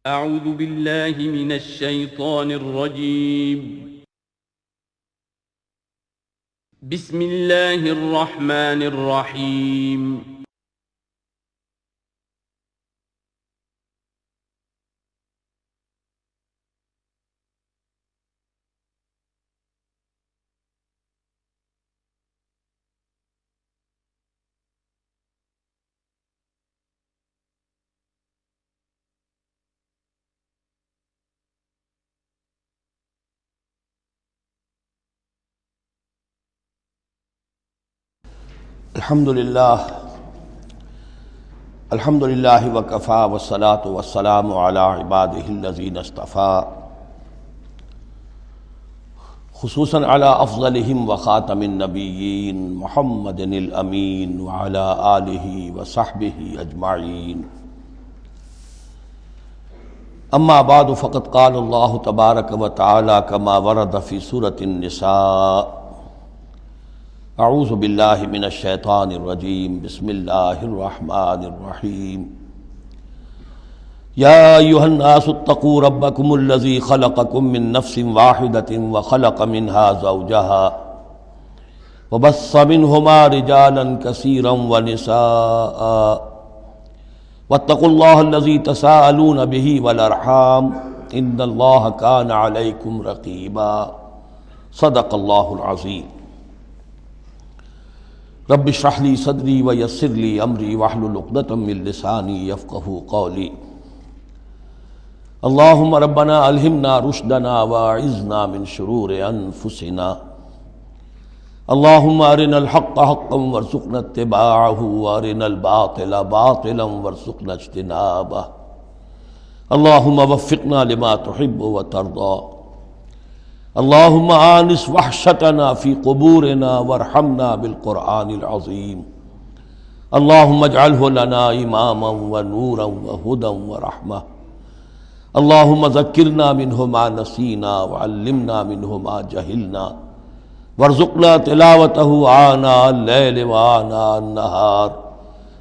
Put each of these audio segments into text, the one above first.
اعوذ باللہ من الشیطان الرجیم بسم اللہ الرحمن الرحیم الحمد للہ وکفا والصلاة والسلام علی عباده الذین اصطفیٰ خصوصاً علی افضلہم وخاتم النبیین محمد الامین وعلی آلہ وصحبہ اجمعین اما بعد فقد قال اللہ تبارک وتعالی کما ورد فی سورة النساء اعوذ باللہ من الشیطان الرجیم بسم اللہ الرحمن الرحیم یا ایہا الناس اتقوا ربکم الذی خلقکم من نفس واحدۃ وخلق منها زوجها وبث منہما رجالا کثیرا ونساء واتقوا اللہ الذی تساءلون به والارحام ان اللہ کان علیکم رقیبا صدق اللہ العظیم رب اشرح لی صدری ویسر لی امری واحلل عقدۃ من لسانی یفقہوا قولی اللہم ربنا الہمنا رشدنا واعذنا من شرور انفسنا اللہم ارنا الحق حقا وارزقنا اتباعہ وارنا الباطل باطلا وارزقنا اجتنابہ اللہم وفقنا لما تحب وترضى اللہم آنس وحشتنا فی قبورنا وارحمنا بالقرآن العظیم اللہم اجعلہ لنا اماما ونورا وہدا ورحمہ اللہم ذکرنا منہ ما نسینا وعلمنا منہ ما جہلنا وارزقنا تلاوتہ آناء اللیل وآناء النہار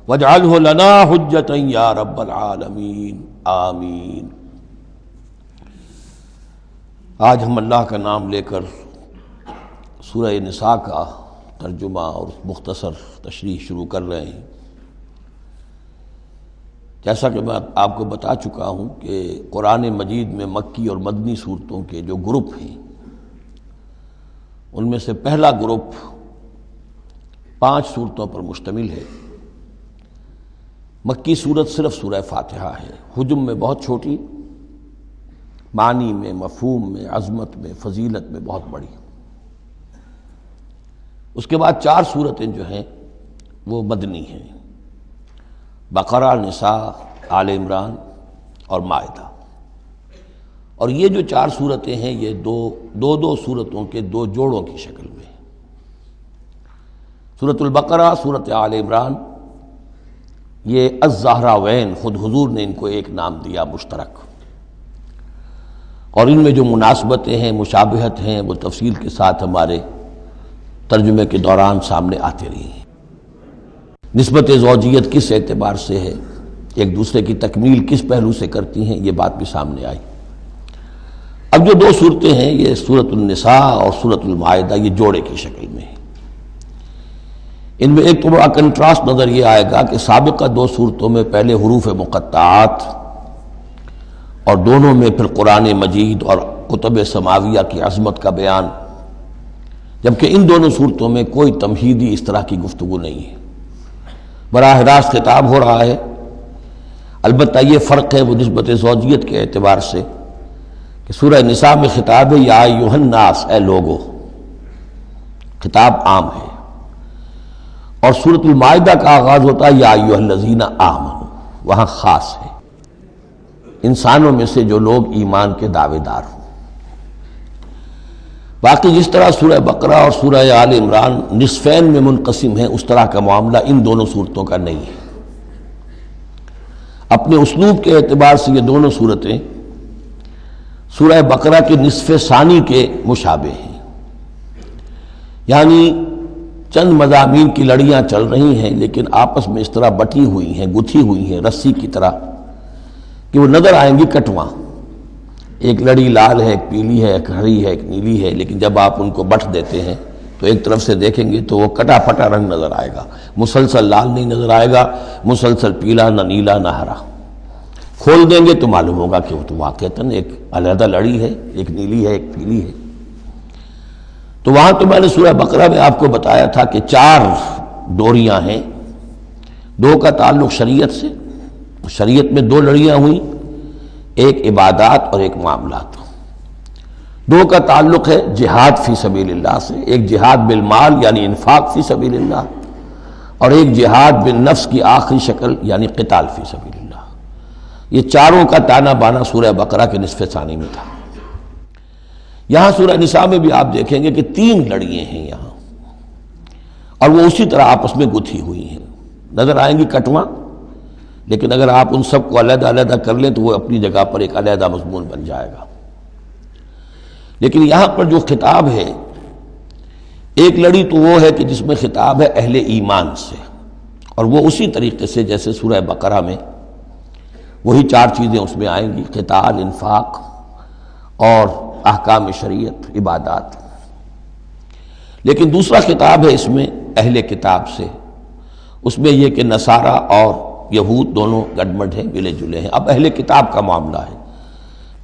واجعلہ لنا حجتا یا رب العالمین آمین۔ آج ہم اللہ کا نام لے کر سورہ نساء کا ترجمہ اور مختصر تشریح شروع کر رہے ہیں۔ جیسا کہ میں آپ کو بتا چکا ہوں کہ قرآن مجید میں مکی اور مدنی صورتوں کے جو گروپ ہیں ان میں سے پہلا گروپ 5 صورتوں پر مشتمل ہے۔ مکی صورت صرف سورہ فاتحہ ہے، حجم میں بہت چھوٹی، معنی میں، مفہوم میں، عظمت میں، فضیلت میں بہت بڑی۔ اس کے بعد 4 صورتیں جو ہیں وہ مدنی ہیں، بقرہ، نساء، آل عمران اور مائدہ۔ اور یہ جو 4 صورتیں ہیں یہ دو صورتوں کے 2 جوڑوں کی شکل میں ہیں۔ سورۃ البقرہ، سورۃ آل عمران، یہ الزہراوین، خود حضور نے ان کو ایک نام دیا مشترک، اور ان میں جو مناسبتیں ہیں، مشابہت ہیں، وہ تفصیل کے ساتھ ہمارے ترجمے کے دوران سامنے آتے رہی ہیں۔ نسبت زوجیت کس اعتبار سے ہے، ایک دوسرے کی تکمیل کس پہلو سے کرتی ہیں، یہ بات بھی سامنے آئی۔ اب جو 2 صورتیں ہیں یہ سورۃ النساء اور سورۃ المائدہ، یہ جوڑے کی شکل میں ہیں۔ ان میں ایک تو بڑا کنٹراسٹ نظر یہ آئے گا کہ سابقہ 2 صورتوں میں پہلے حروف مقطعات اور دونوں میں پھر قرآن مجید اور کتب سماویہ کی عظمت کا بیان، جبکہ ان دونوں صورتوں میں کوئی تمہیدی اس طرح کی گفتگو نہیں ہے، براہ راست خطاب ہو رہا ہے۔ البتہ یہ فرق ہے وہ نسبت زوجیت کے اعتبار سے کہ سورہ نساء میں خطاب ہے یا ایھا الناس، اے لوگو، خطاب عام ہے، اور سورۃ المائدہ کا آغاز ہوتا ہے یا ایھا الذین آمنوا، وہاں خاص ہے، انسانوں میں سے جو لوگ ایمان کے دعوے دار ہوں۔ باقی جس طرح سورہ بقرہ اور سورہ آل عمران نصفین میں منقسم ہیں، اس طرح کا معاملہ ان دونوں صورتوں کا نہیں ہے۔ اپنے اسلوب کے اعتبار سے یہ دونوں صورتیں سورہ بقرہ کے نصف ثانی کے مشابہ ہیں، یعنی چند مضامین کی لڑیاں چل رہی ہیں لیکن آپس میں اس طرح بٹی ہوئی ہیں، گتھی ہوئی ہیں رسی کی طرح، کہ وہ نظر آئیں گی کٹواں، ایک لڑی لال ہے، ایک پیلی ہے، ایک ہری ہے، ایک نیلی ہے، لیکن جب آپ ان کو بٹ دیتے ہیں تو ایک طرف سے دیکھیں گے تو وہ کٹا پھٹا رنگ نظر آئے گا، مسلسل لال نہیں نظر آئے گا، مسلسل پیلا، نہ نیلا نہ ہرا۔ کھول دیں گے تو معلوم ہوگا کہ وہ تو واقعتاً ایک علیحدہ لڑی ہے، ایک نیلی ہے، ایک پیلی ہے۔ تو وہاں تو میں نے سورہ بقرہ میں آپ کو بتایا تھا کہ 4 ڈوریاں ہیں، 2 کا تعلق شریعت سے، شریعت میں 2 لڑیاں ہوئیں، ایک عبادات اور ایک معاملات۔ 2 کا تعلق ہے جہاد فی سبیل اللہ سے، ایک جہاد بالمال یعنی انفاق فی سبیل اللہ، اور ایک جہاد بالنفس کی آخری شکل یعنی قتال فی سبیل اللہ۔ یہ چاروں کا تانا بانا سورہ بقرہ کے نصف ثانی میں تھا۔ یہاں سورہ نساء میں بھی آپ دیکھیں گے کہ 3 لڑیاں ہیں یہاں، اور وہ اسی طرح آپس میں گتھی ہوئی ہیں، نظر آئیں گی کٹواں، لیکن اگر آپ ان سب کو علیحدہ علیحدہ کر لیں تو وہ اپنی جگہ پر ایک علیحدہ مضمون بن جائے گا۔ لیکن یہاں پر جو خطاب ہے، ایک لڑی تو وہ ہے کہ جس میں خطاب ہے اہل ایمان سے، اور وہ اسی طریقے سے جیسے سورہ بقرہ میں وہی 4 چیزیں اس میں آئیں گی، قتال، انفاق اور احکام شریعت، عبادات۔ لیکن دوسرا خطاب ہے اس میں اہل کتاب سے، اس میں یہ کہ نصارہ اور یہود دونوں گڈمڈ ہیں، ملے جلے ہیں۔ اب اہل کتاب کا معاملہ ہے،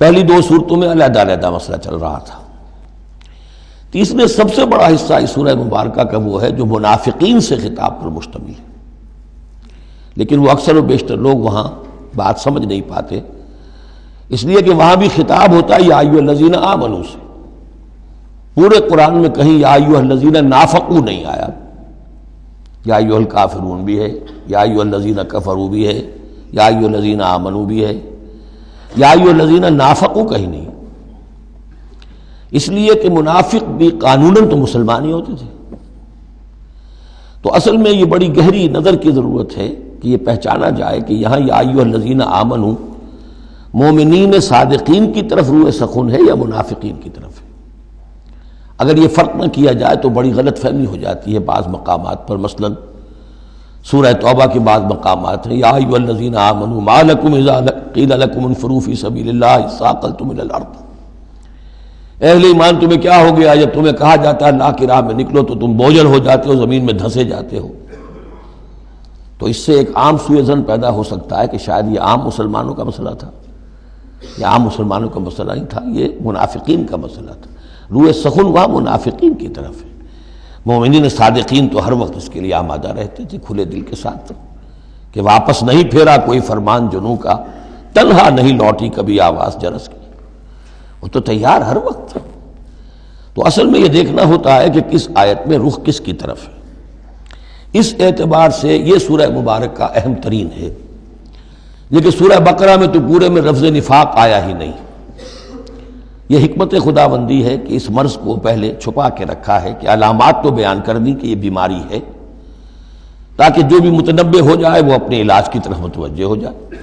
پہلی 2 صورتوں میں علیحدہ علیحدہ مسئلہ چل رہا تھا۔ تیسرے سب سے بڑا حصہ اس سورہ مبارکہ کا وہ ہے جو منافقین سے خطاب پر مشتمل ہے، لیکن وہ اکثر و بیشتر لوگ وہاں بات سمجھ نہیں پاتے، اس لیے کہ وہاں بھی خطاب ہوتا ہے یا ایھا الذین آمنوا سے۔ پورے قرآن میں کہیں یا ایھا الذین نافقوا نہیں آیا، یا ایھا الکافرون بھی ہے، یا ایھا الذین کفروا بھی ہے، یا ایھا الذین آمنوا بھی ہے، یا ایھا الذین نافقوا کہیں نہیں، اس لیے کہ منافق بھی قانوناً تو مسلمان ہی ہوتے تھے۔ تو اصل میں یہ بڑی گہری نظر کی ضرورت ہے کہ یہ پہچانا جائے کہ یہاں یا ایھا الذین آمنوا مومنین صادقین کی طرف روح سخن ہے یا منافقین کی طرف ہے۔ اگر یہ فرق نہ کیا جائے تو بڑی غلط فہمی ہو جاتی ہے بعض مقامات پر، مثلا سورہ توبہ کے بعض مقامات ہیں یا ایھا الذین آمنوا ما لکم اذا قیل لکم انفروا فی سبیل اللہ ثاقلتم الی الارض، اہل ایمان تمہیں کیا ہو گیا جب تمہیں کہا جاتا ہے اللہ کی راہ میں نکلو تو تم بوجھل ہو جاتے ہو، زمین میں دھنسے جاتے ہو۔ تو اس سے ایک عام سوء ظن پیدا ہو سکتا ہے کہ شاید یہ عام مسلمانوں کا مسئلہ تھا، یہ عام مسلمانوں کا مسئلہ نہیں تھا، یہ منافقین کا مسئلہ تھا۔ روح سخن وہاں منافقین کی طرف ہے، مومنین صادقین تو ہر وقت اس کے لیے آمادہ رہتے تھے کھلے دل کے ساتھ کہ واپس نہیں پھیرا کوئی فرمان جنوں کا، تنہا نہیں لوٹی کبھی آواز جرس کی، وہ تو تیار ہر وقت تھا۔ تو اصل میں یہ دیکھنا ہوتا ہے کہ کس آیت میں رخ کس کی طرف ہے۔ اس اعتبار سے یہ سورہ مبارک کا اہم ترین ہے، لیکن سورہ بقرہ میں تو پورے میں لفظ نفاق آیا ہی نہیں۔ یہ حکمت خداوندی ہے کہ اس مرض کو پہلے چھپا کے رکھا ہے، کہ علامات تو بیان کر دی کہ یہ بیماری ہے، تاکہ جو بھی متنبہ ہو جائے وہ اپنے علاج کی طرف متوجہ ہو جائے۔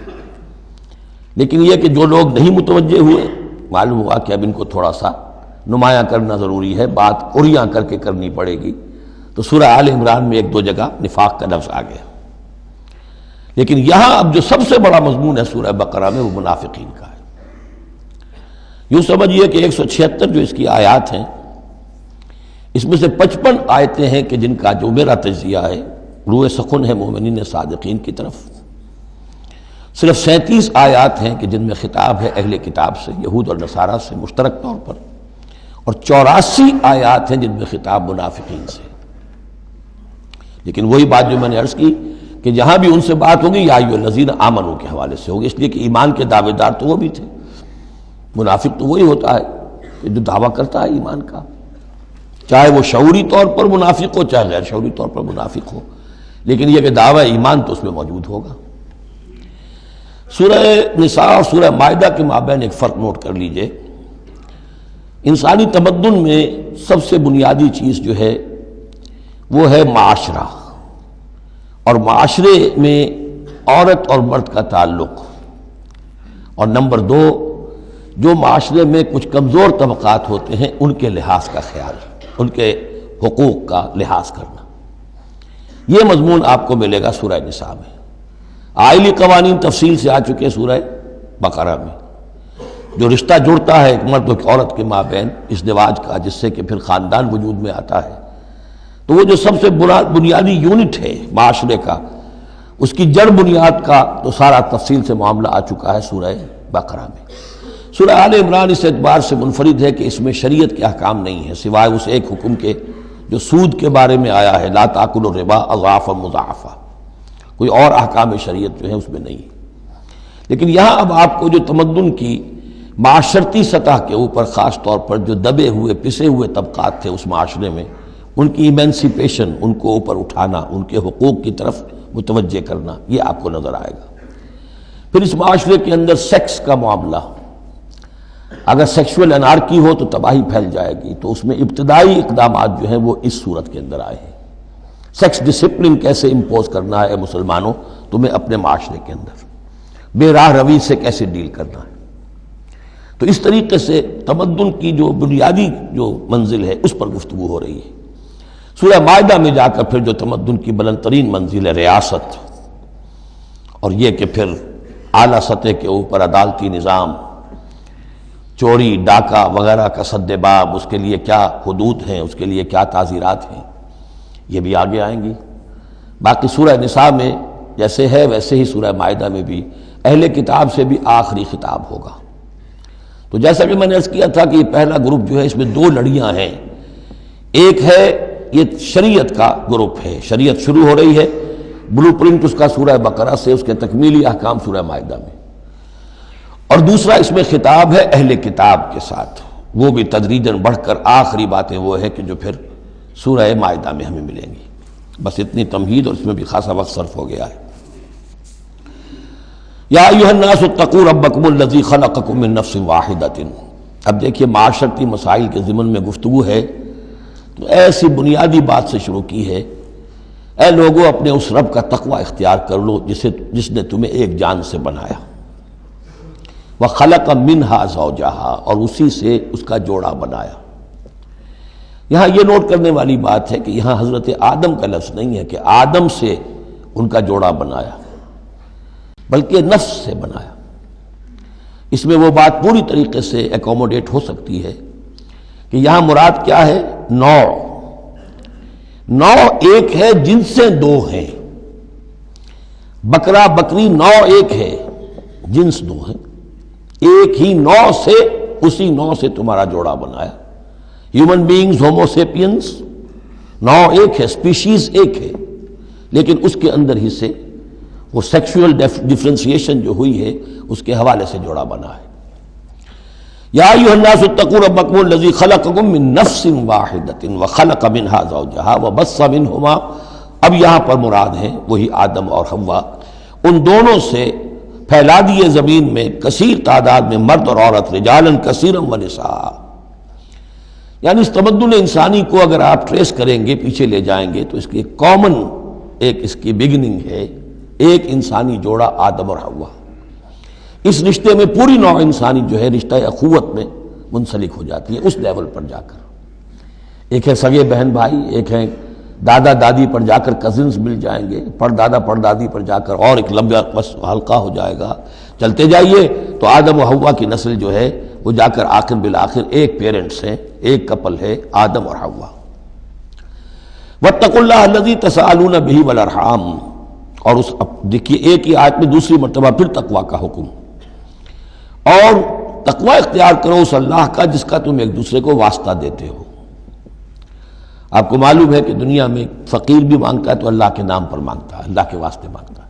لیکن یہ کہ جو لوگ نہیں متوجہ ہوئے، معلوم ہوا کہ اب ان کو تھوڑا سا نمایاں کرنا ضروری ہے، بات عریاں کر کے کرنی پڑے گی۔ تو سورہ آل عمران میں 1-2 جگہ نفاق کا لفظ آ گیا، لیکن یہاں اب جو سب سے بڑا مضمون ہے سورہ بقرہ میں وہ منافقین کا ہے۔ یوں سمجھیے کہ 176 جو اس کی آیات ہیں، اس میں سے 55 آیتیں ہیں کہ جن کا جو میرا تجزیہ ہے روح سخن ہے مومنین صادقین کی طرف، صرف 37 آیات ہیں کہ جن میں خطاب ہے اہل کتاب سے، یہود اور نصارہ سے مشترک طور پر، اور 84 آیات ہیں جن میں خطاب منافقین سے۔ لیکن وہی بات جو میں نے عرض کی کہ جہاں بھی ان سے بات ہوگی یا ایھا الذین آمنوا کے حوالے سے ہوگی، اس لیے کہ ایمان کے دعوے دار تو وہ بھی تھے، منافق تو وہی ہوتا ہے کہ جو دعویٰ کرتا ہے ایمان کا، چاہے وہ شعوری طور پر منافق ہو چاہے غیر شعوری طور پر منافق ہو، لیکن یہ کہ دعویٰ ایمان تو اس میں موجود ہوگا۔ سورہ نساء اور سورہ مائدہ کے مابین ایک فرق نوٹ کر لیجئے۔ انسانی تمدن میں سب سے بنیادی چیز جو ہے وہ ہے معاشرہ، اور معاشرے میں عورت اور مرد کا تعلق، اور نمبر 2 جو معاشرے میں کچھ کمزور طبقات ہوتے ہیں ان کے لحاظ کا خیال، ان کے حقوق کا لحاظ کرنا۔ یہ مضمون آپ کو ملے گا سورہ نساء میں۔ آئلی قوانین تفصیل سے آ چکے سورہ بقرہ میں، جو رشتہ جڑتا ہے ایک مرد و عورت کے مابین ازدواج کا، جس سے کہ پھر خاندان وجود میں آتا ہے، تو وہ جو سب سے بنیادی یونٹ ہے معاشرے کا، اس کی جڑ بنیاد کا تو سارا تفصیل سے معاملہ آ چکا ہے سورہ بقرہ میں۔ سورہ آل عمران اس اعتبار سے منفرد ہے کہ اس میں شریعت کے احکام نہیں ہیں سوائے اس ایک حکم کے جو سود کے بارے میں آیا ہے، لا تاکلوا الربا اضعافا مضاعفا، کوئی اور احکام شریعت جو ہے اس میں نہیں ہے۔ لیکن یہاں اب آپ کو جو تمدن کی معاشرتی سطح کے اوپر خاص طور پر جو دبے ہوئے پسے ہوئے طبقات تھے اس معاشرے میں، ان کی ایمینسیپیشن، ان کو اوپر اٹھانا، ان کے حقوق کی طرف متوجہ کرنا، یہ آپ کو نظر آئے گا۔ پھر اس معاشرے کے اندر سیکس کا معاملہ، اگر سیکشول انارکی ہو تو تباہی پھیل جائے گی، تو اس میں ابتدائی اقدامات جو ہیں وہ اس صورت کے اندر آئے ہیں۔ سیکس ڈسپلن کیسے امپوز کرنا ہے مسلمانوں تمہیں اپنے معاشرے کے اندر، بے راہ روی سے کیسے ڈیل کرنا ہے۔ تو اس طریقے سے تمدن کی جو بنیادی جو منزل ہے اس پر گفتگو ہو رہی ہے۔ سورہ مائدہ میں جا کر پھر جو تمدن کی بلند ترین منزل ہے ریاست، اور یہ کہ پھر اعلیٰ سطح کے اوپر عدالتی نظام، چوری ڈاکہ وغیرہ کا سد باب، اس کے لیے کیا حدود ہیں، اس کے لیے کیا تعزیرات ہیں، یہ بھی آگے آئیں گی۔ باقی سورہ نساء میں جیسے ہے ویسے ہی سورہ مائدہ میں بھی اہل کتاب سے بھی آخری خطاب ہوگا۔ تو جیسا کہ میں نے عرض کیا تھا کہ یہ پہلا گروپ جو ہے اس میں دو لڑیاں ہیں، ایک ہے یہ شریعت کا گروپ ہے، شریعت شروع ہو رہی ہے، بلو پرنٹ اس کا سورہ بقرہ سے، اس کے تکمیلی احکام سورہ مائدہ میں، اور دوسرا اس میں خطاب ہے اہل کتاب کے ساتھ، وہ بھی تدریجاً بڑھ کر آخری باتیں وہ ہے کہ جو پھر سورہ مائدہ میں ہمیں ملیں گی۔ بس اتنی تمہید، اور اس میں بھی خاصا وقت صرف ہو گیا ہے۔ یا ایھا الناس اتقوا ربکم الذی خلقکم من نفس واحدۃ۔ اب دیکھیے معاشرتی مسائل کے ضمن میں گفتگو ہے تو ایسی بنیادی بات سے شروع کی ہے، اے لوگو اپنے اس رب کا تقوی اختیار کر لو جس نے تمہیں ایک جان سے بنایا، وَخَلَقَ مِنْهَا زَوْجَهَا، اور اسی سے اس کا جوڑا بنایا۔ یہاں یہ نوٹ کرنے والی بات ہے کہ یہاں حضرت آدم کا لفظ نہیں ہے کہ آدم سے ان کا جوڑا بنایا، بلکہ نفس سے بنایا۔ اس میں وہ بات پوری طریقے سے ایکوموڈیٹ ہو سکتی ہے کہ یہاں مراد کیا ہے، نوع ایک ہے، جنسیں دو ہیں، بکرا بکری نوع ایک ہے، جنس دو ہیں، ایک ہی نوع سے، اسی نوع سے تمہارا جوڑا بنایا۔ ہیومن بینگز ہومو سیپینز، نوع ایک ہے، سپیشیز ایک ہے، لیکن اس کے اندر ہی سے وہ سیکشول ڈفرینسیشن جو ہوئی ہے اس کے حوالے سے جوڑا بنا ہے۔ یا ایھا الناس اتقوا ربکم الذی خلقکم من نفس واحدۃ وخلق منها زوجها وبث منہما، اب یہاں پر مراد ہیں وہی آدم اور حوا، ان دونوں سے پھیلا دیے زمین میں کثیر تعداد میں مرد اور عورت، رجالا کثیرا ونساء۔ یعنی اس تمدن انسانی کو اگر آپ ٹریس کریں گے، پیچھے لے جائیں گے، تو اس کی کامن ایک اس کی بگننگ ہے، ایک انسانی جوڑا آدم اور حوا۔ اس رشتے میں پوری نوع انسانی جو ہے رشتہ اخوت میں منسلک ہو جاتی ہے، اس لیول پر جا کر۔ ایک ہے سگے بہن بھائی، ایک ہے دادا دادی پر جا کر کزنز مل جائیں گے، پردادا پردادی پر جا کر اور ایک لمبا حلقہ ہو جائے گا، چلتے جائیے تو آدم و حوا کی نسل جو ہے وہ جا کر آخر بالآخر ایک پیرنٹس ہیں، ایک کپل ہے، آدم اور حوا۔ واتقوا اللہ الذی تساءلون بہ والارحام، اور اس دیکھیے ایک ہی آیت میں دوسری مرتبہ پھر تقوی کا حکم، اور تقوی اختیار کرو اس اللہ کا جس کا تم ایک دوسرے کو واسطہ دیتے ہو۔ آپ کو معلوم ہے کہ دنیا میں فقیر بھی مانگتا ہے تو اللہ کے نام پر مانگتا ہے، اللہ کے واسطے مانگتا ہے،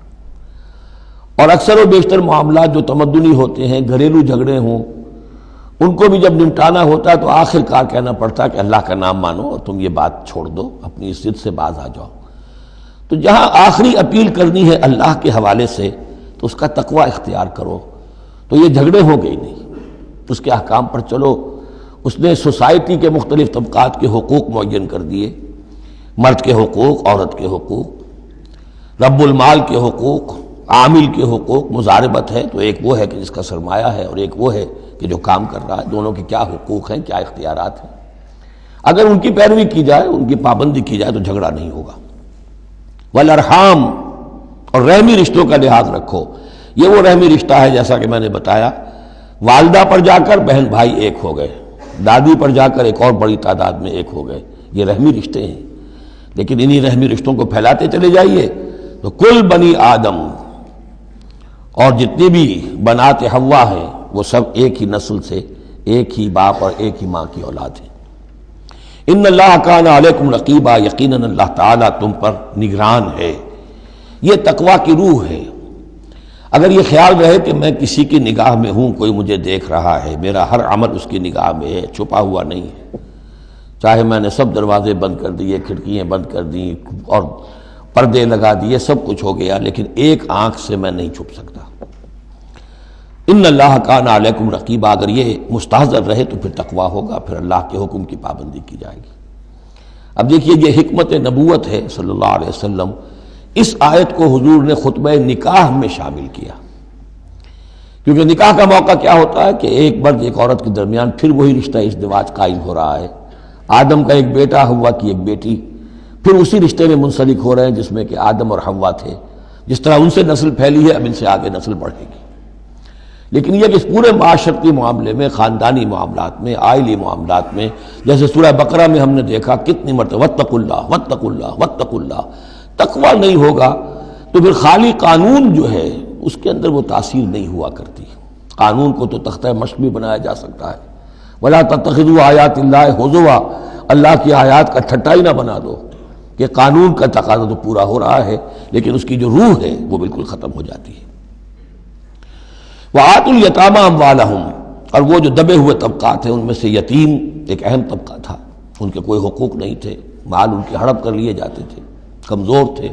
اور اکثر و بیشتر معاملات جو تمدنی ہوتے ہیں، گھریلو جھگڑے ہوں، ان کو بھی جب نمٹانا ہوتا ہے تو آخر کار کہنا پڑتا ہے کہ اللہ کا نام مانو اور تم یہ بات چھوڑ دو، اپنی اس ضد سے باز آ جاؤ۔ تو جہاں آخری اپیل کرنی ہے اللہ کے حوالے سے تو اس کا تقوی اختیار کرو، تو یہ جھگڑے ہو گئی نہیں، اس کے احکام پر چلو۔ اس نے سوسائٹی کے مختلف طبقات کے حقوق معین کر دیے، مرد کے حقوق، عورت کے حقوق، رب المال کے حقوق، عامل کے حقوق، مضاربت ہے تو ایک وہ ہے کہ جس کا سرمایہ ہے اور ایک وہ ہے کہ جو کام کر رہا ہے، دونوں کے کیا حقوق ہیں، کیا اختیارات ہیں۔ اگر ان کی پیروی کی جائے، ان کی پابندی کی جائے تو جھگڑا نہیں ہوگا۔ والارحام، اور رحمی رشتوں کا لحاظ رکھو۔ یہ وہ رحمی رشتہ ہے جیسا کہ میں نے بتایا، والدہ پر جا کر بہن بھائی ایک ہو گئے، دادی پر جا کر ایک اور بڑی تعداد میں ایک ہو گئے، یہ رحمی رشتے ہیں۔ لیکن انہی رحمی رشتوں کو پھیلاتے چلے جائیے تو کل بنی آدم اور جتنی بھی بنات حوا ہیں وہ سب ایک ہی نسل سے، ایک ہی باپ اور ایک ہی ماں کی اولاد ہیں۔ ان اللہ کان علیکم رقیبا، یقیناً اللہ تعالیٰ تم پر نگران ہے۔ یہ تقویٰ کی روح ہے۔ اگر یہ خیال رہے کہ میں کسی کی نگاہ میں ہوں، کوئی مجھے دیکھ رہا ہے، میرا ہر عمل اس کی نگاہ میں ہے، چھپا ہوا نہیں ہے، چاہے میں نے سب دروازے بند کر دیے، کھڑکیاں بند کر دیں اور پردے لگا دیے، سب کچھ ہو گیا، لیکن ایک آنکھ سے میں نہیں چھپ سکتا۔ ان اللہ کان علیکم رقیبا، اگر یہ مستحضر رہے تو پھر تقویٰ ہوگا، پھر اللہ کے حکم کی پابندی کی جائے گی۔ اب دیکھیے یہ حکمت نبوت ہے صلی اللہ علیہ وسلم، اس آیت کو حضور نے خطبہ نکاح میں شامل کیا، کیونکہ نکاح کا موقع کیا ہوتا ہے کہ ایک مرد ایک عورت کے درمیان پھر وہی رشتہ ازدواج قائم ہو رہا ہے، آدم کا ایک بیٹا، حوا کی ایک بیٹی، پھر اسی رشتے میں منسلک ہو رہے ہیں جس میں کہ آدم اور حوا تھے، جس طرح ان سے نسل پھیلی ہے اب ان سے آگے نسل بڑھے گی۔ لیکن یہ کہ اس پورے معاشرتی معاملے میں، خاندانی معاملات میں، عائلی معاملات میں، جیسے سورہ بقرہ میں ہم نے دیکھا کتنی مرتبہ واتقوا اللہ واتقوا اللہ واتقوا اللہ، تقویٰ نہیں ہوگا تو پھر خالی قانون جو ہے اس کے اندر وہ تاثیر نہیں ہوا کرتی۔ قانون کو تو تختہ مشق بھی بنایا جا سکتا ہے، وَلَا تَتَّخِذُوا آیَاتِ اللَّهِ هُزُوًا، اللہ کی آیات کا ٹھٹا ہی نہ بنا دو، کہ قانون کا تقاضا تو پورا ہو رہا ہے لیکن اس کی جو روح ہے وہ بالکل ختم ہو جاتی ہے۔ وَآتُوا الْيَتَامَىٰ أَمْوَالَهُمْ، اور وہ جو دبے ہوئے طبقات ہیں ان میں سے یتیم ایک اہم طبقہ تھا، ان کے کوئی حقوق نہیں تھے، مال ان کے ہڑپ کر لیے جاتے تھے، کمزور تھے۔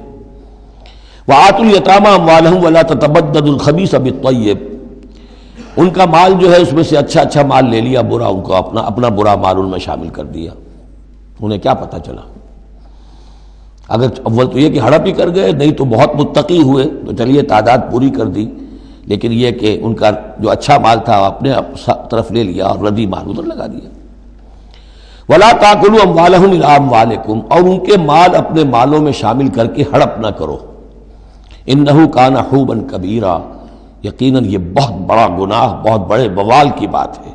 وَآتُوا الْيَتَامَىٰ أَمْوَالَهُمْ وَلَا تَتَبَدَّلُوا الْخَبِيثَ بِالطَّيِّبِ، ان کا مال جو ہے اس میں سے اچھا مال لے لیا، برا ان کو اپنا برا مال ان میں شامل کر دیا۔ انہیں کیا پتہ چلا؟ اگر اول تو یہ کہ ہڑپ ہی کر گئے، نہیں تو بہت متقی ہوئے تو چلیے تعداد پوری کر دی، لیکن یہ کہ ان کا جو اچھا مال تھا اپنے طرف لے لیا اور ردی مال ادھر لگا دیا۔ وَلَا تَأْكُلُوا أَمْوَالَهُمْ إِلَىٰ أَمْوَالِكُمْ، اور ان کے مال اپنے مالوں میں شامل کر کے ہڑپ نہ کرو۔ إِنَّهُ كَانَ حُوبًا كَبِيرًا، یقیناً یہ بہت بڑا گناہ، بہت بڑے بوال کی بات ہے۔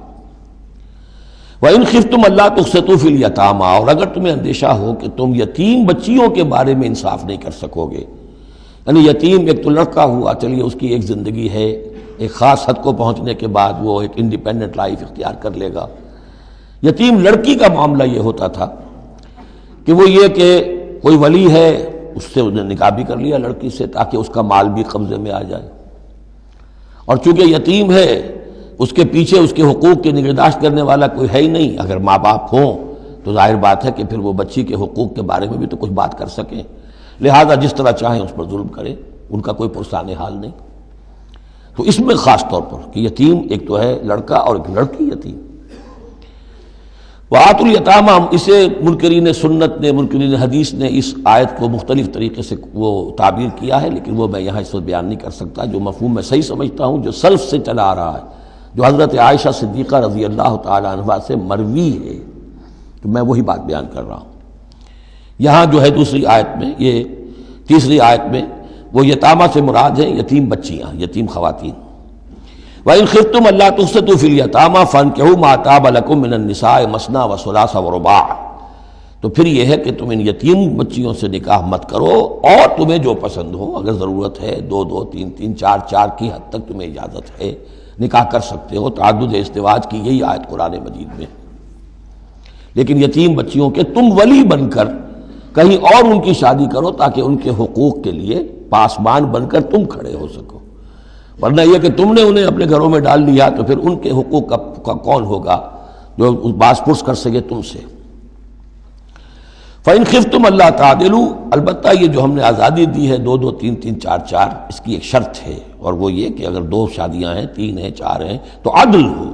وَإِنْ خِفْتُمْ أَلَّا تُقْسِطُوا فِي الْيَتَامَىٰ، اور اگر تمہیں اندیشہ ہو کہ تم یتیم بچیوں کے بارے میں انصاف نہیں کر سکو گے، یعنی یتیم ایک تو لڑکا ہوا، چلیے اس کی ایک زندگی ہے، ایک خاص حد کو پہنچنے کے بعد وہ ایک انڈیپینڈنٹ لائف اختیار کر لے گا۔ یتیم لڑکی کا معاملہ یہ ہوتا تھا کہ وہ یہ کہ کوئی ولی ہے، اس سے انہیں نکاح بھی کر لیا لڑکی سے تاکہ اس کا مال بھی قبضے میں آ جائے، اور چونکہ یتیم ہے اس کے پیچھے اس کے حقوق کی نگہداشت کرنے والا کوئی ہے ہی نہیں۔ اگر ماں باپ ہوں تو ظاہر بات ہے کہ پھر وہ بچی کے حقوق کے بارے میں بھی تو کچھ بات کر سکیں، لہذا جس طرح چاہیں اس پر ظلم کریں، ان کا کوئی پرسان حال نہیں۔ تو اس میں خاص طور پر کہ یتیم ایک تو ہے لڑکا اور ایک لڑکی یتیم۔ وَآتُوا الْيَتَامَىٰ، اسے منکرین سنت نے، منکرین حدیث نے اس آیت کو مختلف طریقے سے وہ تعبیر کیا ہے، لیکن وہ میں یہاں اس وقت بیان نہیں کر سکتا۔ جو مفہوم میں صحیح سمجھتا ہوں، جو سلف سے چلا آ رہا ہے، جو حضرت عائشہ صدیقہ رضی اللہ تعالی عنہا سے مروی ہے، تو میں وہی بات بیان کر رہا ہوں۔ یہاں جو ہے دوسری آیت میں، یہ تیسری آیت میں، وہ یتامہ سے مراد ہیں یتیم بچیاں، یتیم خواتین۔ وَإِنْ خِفْتُمْ أَلَّا تُقْسِطُوا فِي الْيَتَامَىٰ فَانكِحُوا مَا طَابَ لَكُم مِّنَ النِّسَاءِ مَثْنَىٰ وَثُلَاثَ وَرُبَاعَ، تو پھر یہ ہے کہ تم ان یتیم بچیوں سے نکاح مت کرو، اور تمہیں جو پسند ہو، اگر ضرورت ہے دو دو تین تین چار چار کی حد تک تمہیں اجازت ہے، نکاح کر سکتے ہو۔ تعدد ازدواج کی یہی آیت قرآن مجید میں۔ لیکن یتیم بچیوں کے تم ولی بن کر کہیں اور ان کی شادی کرو تاکہ ان کے حقوق کے لیے پاسبان بن کر تم کھڑے ہو سکو، ورنہ یہ کہ تم نے انہیں اپنے گھروں میں ڈال لیا تو پھر ان کے حقوق کا کون ہوگا جو باز پرس کر سکے تم سے۔ فَإِنْ خِفْتُمْ أَلَّا تَعْدِلُوا، البتہ یہ جو ہم نے آزادی دی ہے دو دو تین تین چار چار، اس کی ایک شرط ہے، اور وہ یہ کہ اگر دو شادیاں ہیں، تین ہیں، چار ہیں، تو عدل ہو۔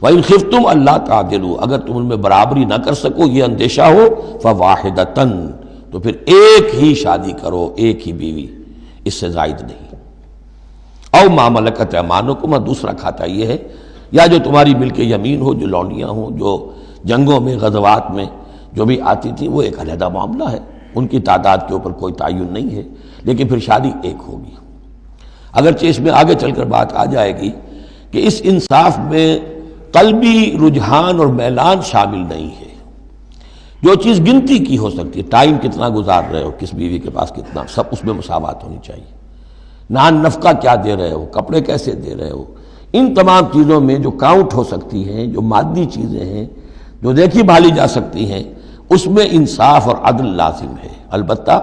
وَإِنْ خِفْتُمْ أَلَّا تَعْدِلُوا، اگر تم ان میں برابری نہ کر سکو، یہ اندیشہ ہو، فَوَاحِدَةً، تو پھر ایک ہی شادی کرو، ایک ہی بیوی، اس سے زائد نہیں۔ او ما ملکت ایمانکم، دوسرا کھاتا یہ ہے، یا جو تمہاری ملک یمین ہو، جو لونڈیاں ہوں، جو جنگوں میں غزوات میں جو بھی آتی تھی، وہ ایک علیحدہ معاملہ ہے، ان کی تعداد کے اوپر کوئی تعین نہیں ہے، لیکن پھر شادی ایک ہوگی۔ اگرچہ اس میں آگے چل کر بات آ جائے گی کہ اس انصاف میں قلبی رجحان اور میلان شامل نہیں ہے۔ جو چیز گنتی کی ہو سکتی ہے، ٹائم کتنا گزار رہے ہو، کس بیوی کے پاس کتنا، سب اس میں مساوات ہونی چاہیے۔ نان نفقہ کیا دے رہے ہو، کپڑے کیسے دے رہے ہو، ان تمام چیزوں میں جو کاؤنٹ ہو سکتی ہیں، جو مادی چیزیں ہیں، جو دیکھی بھالی جا سکتی ہیں، اس میں انصاف اور عدل لازم ہے۔ البتہ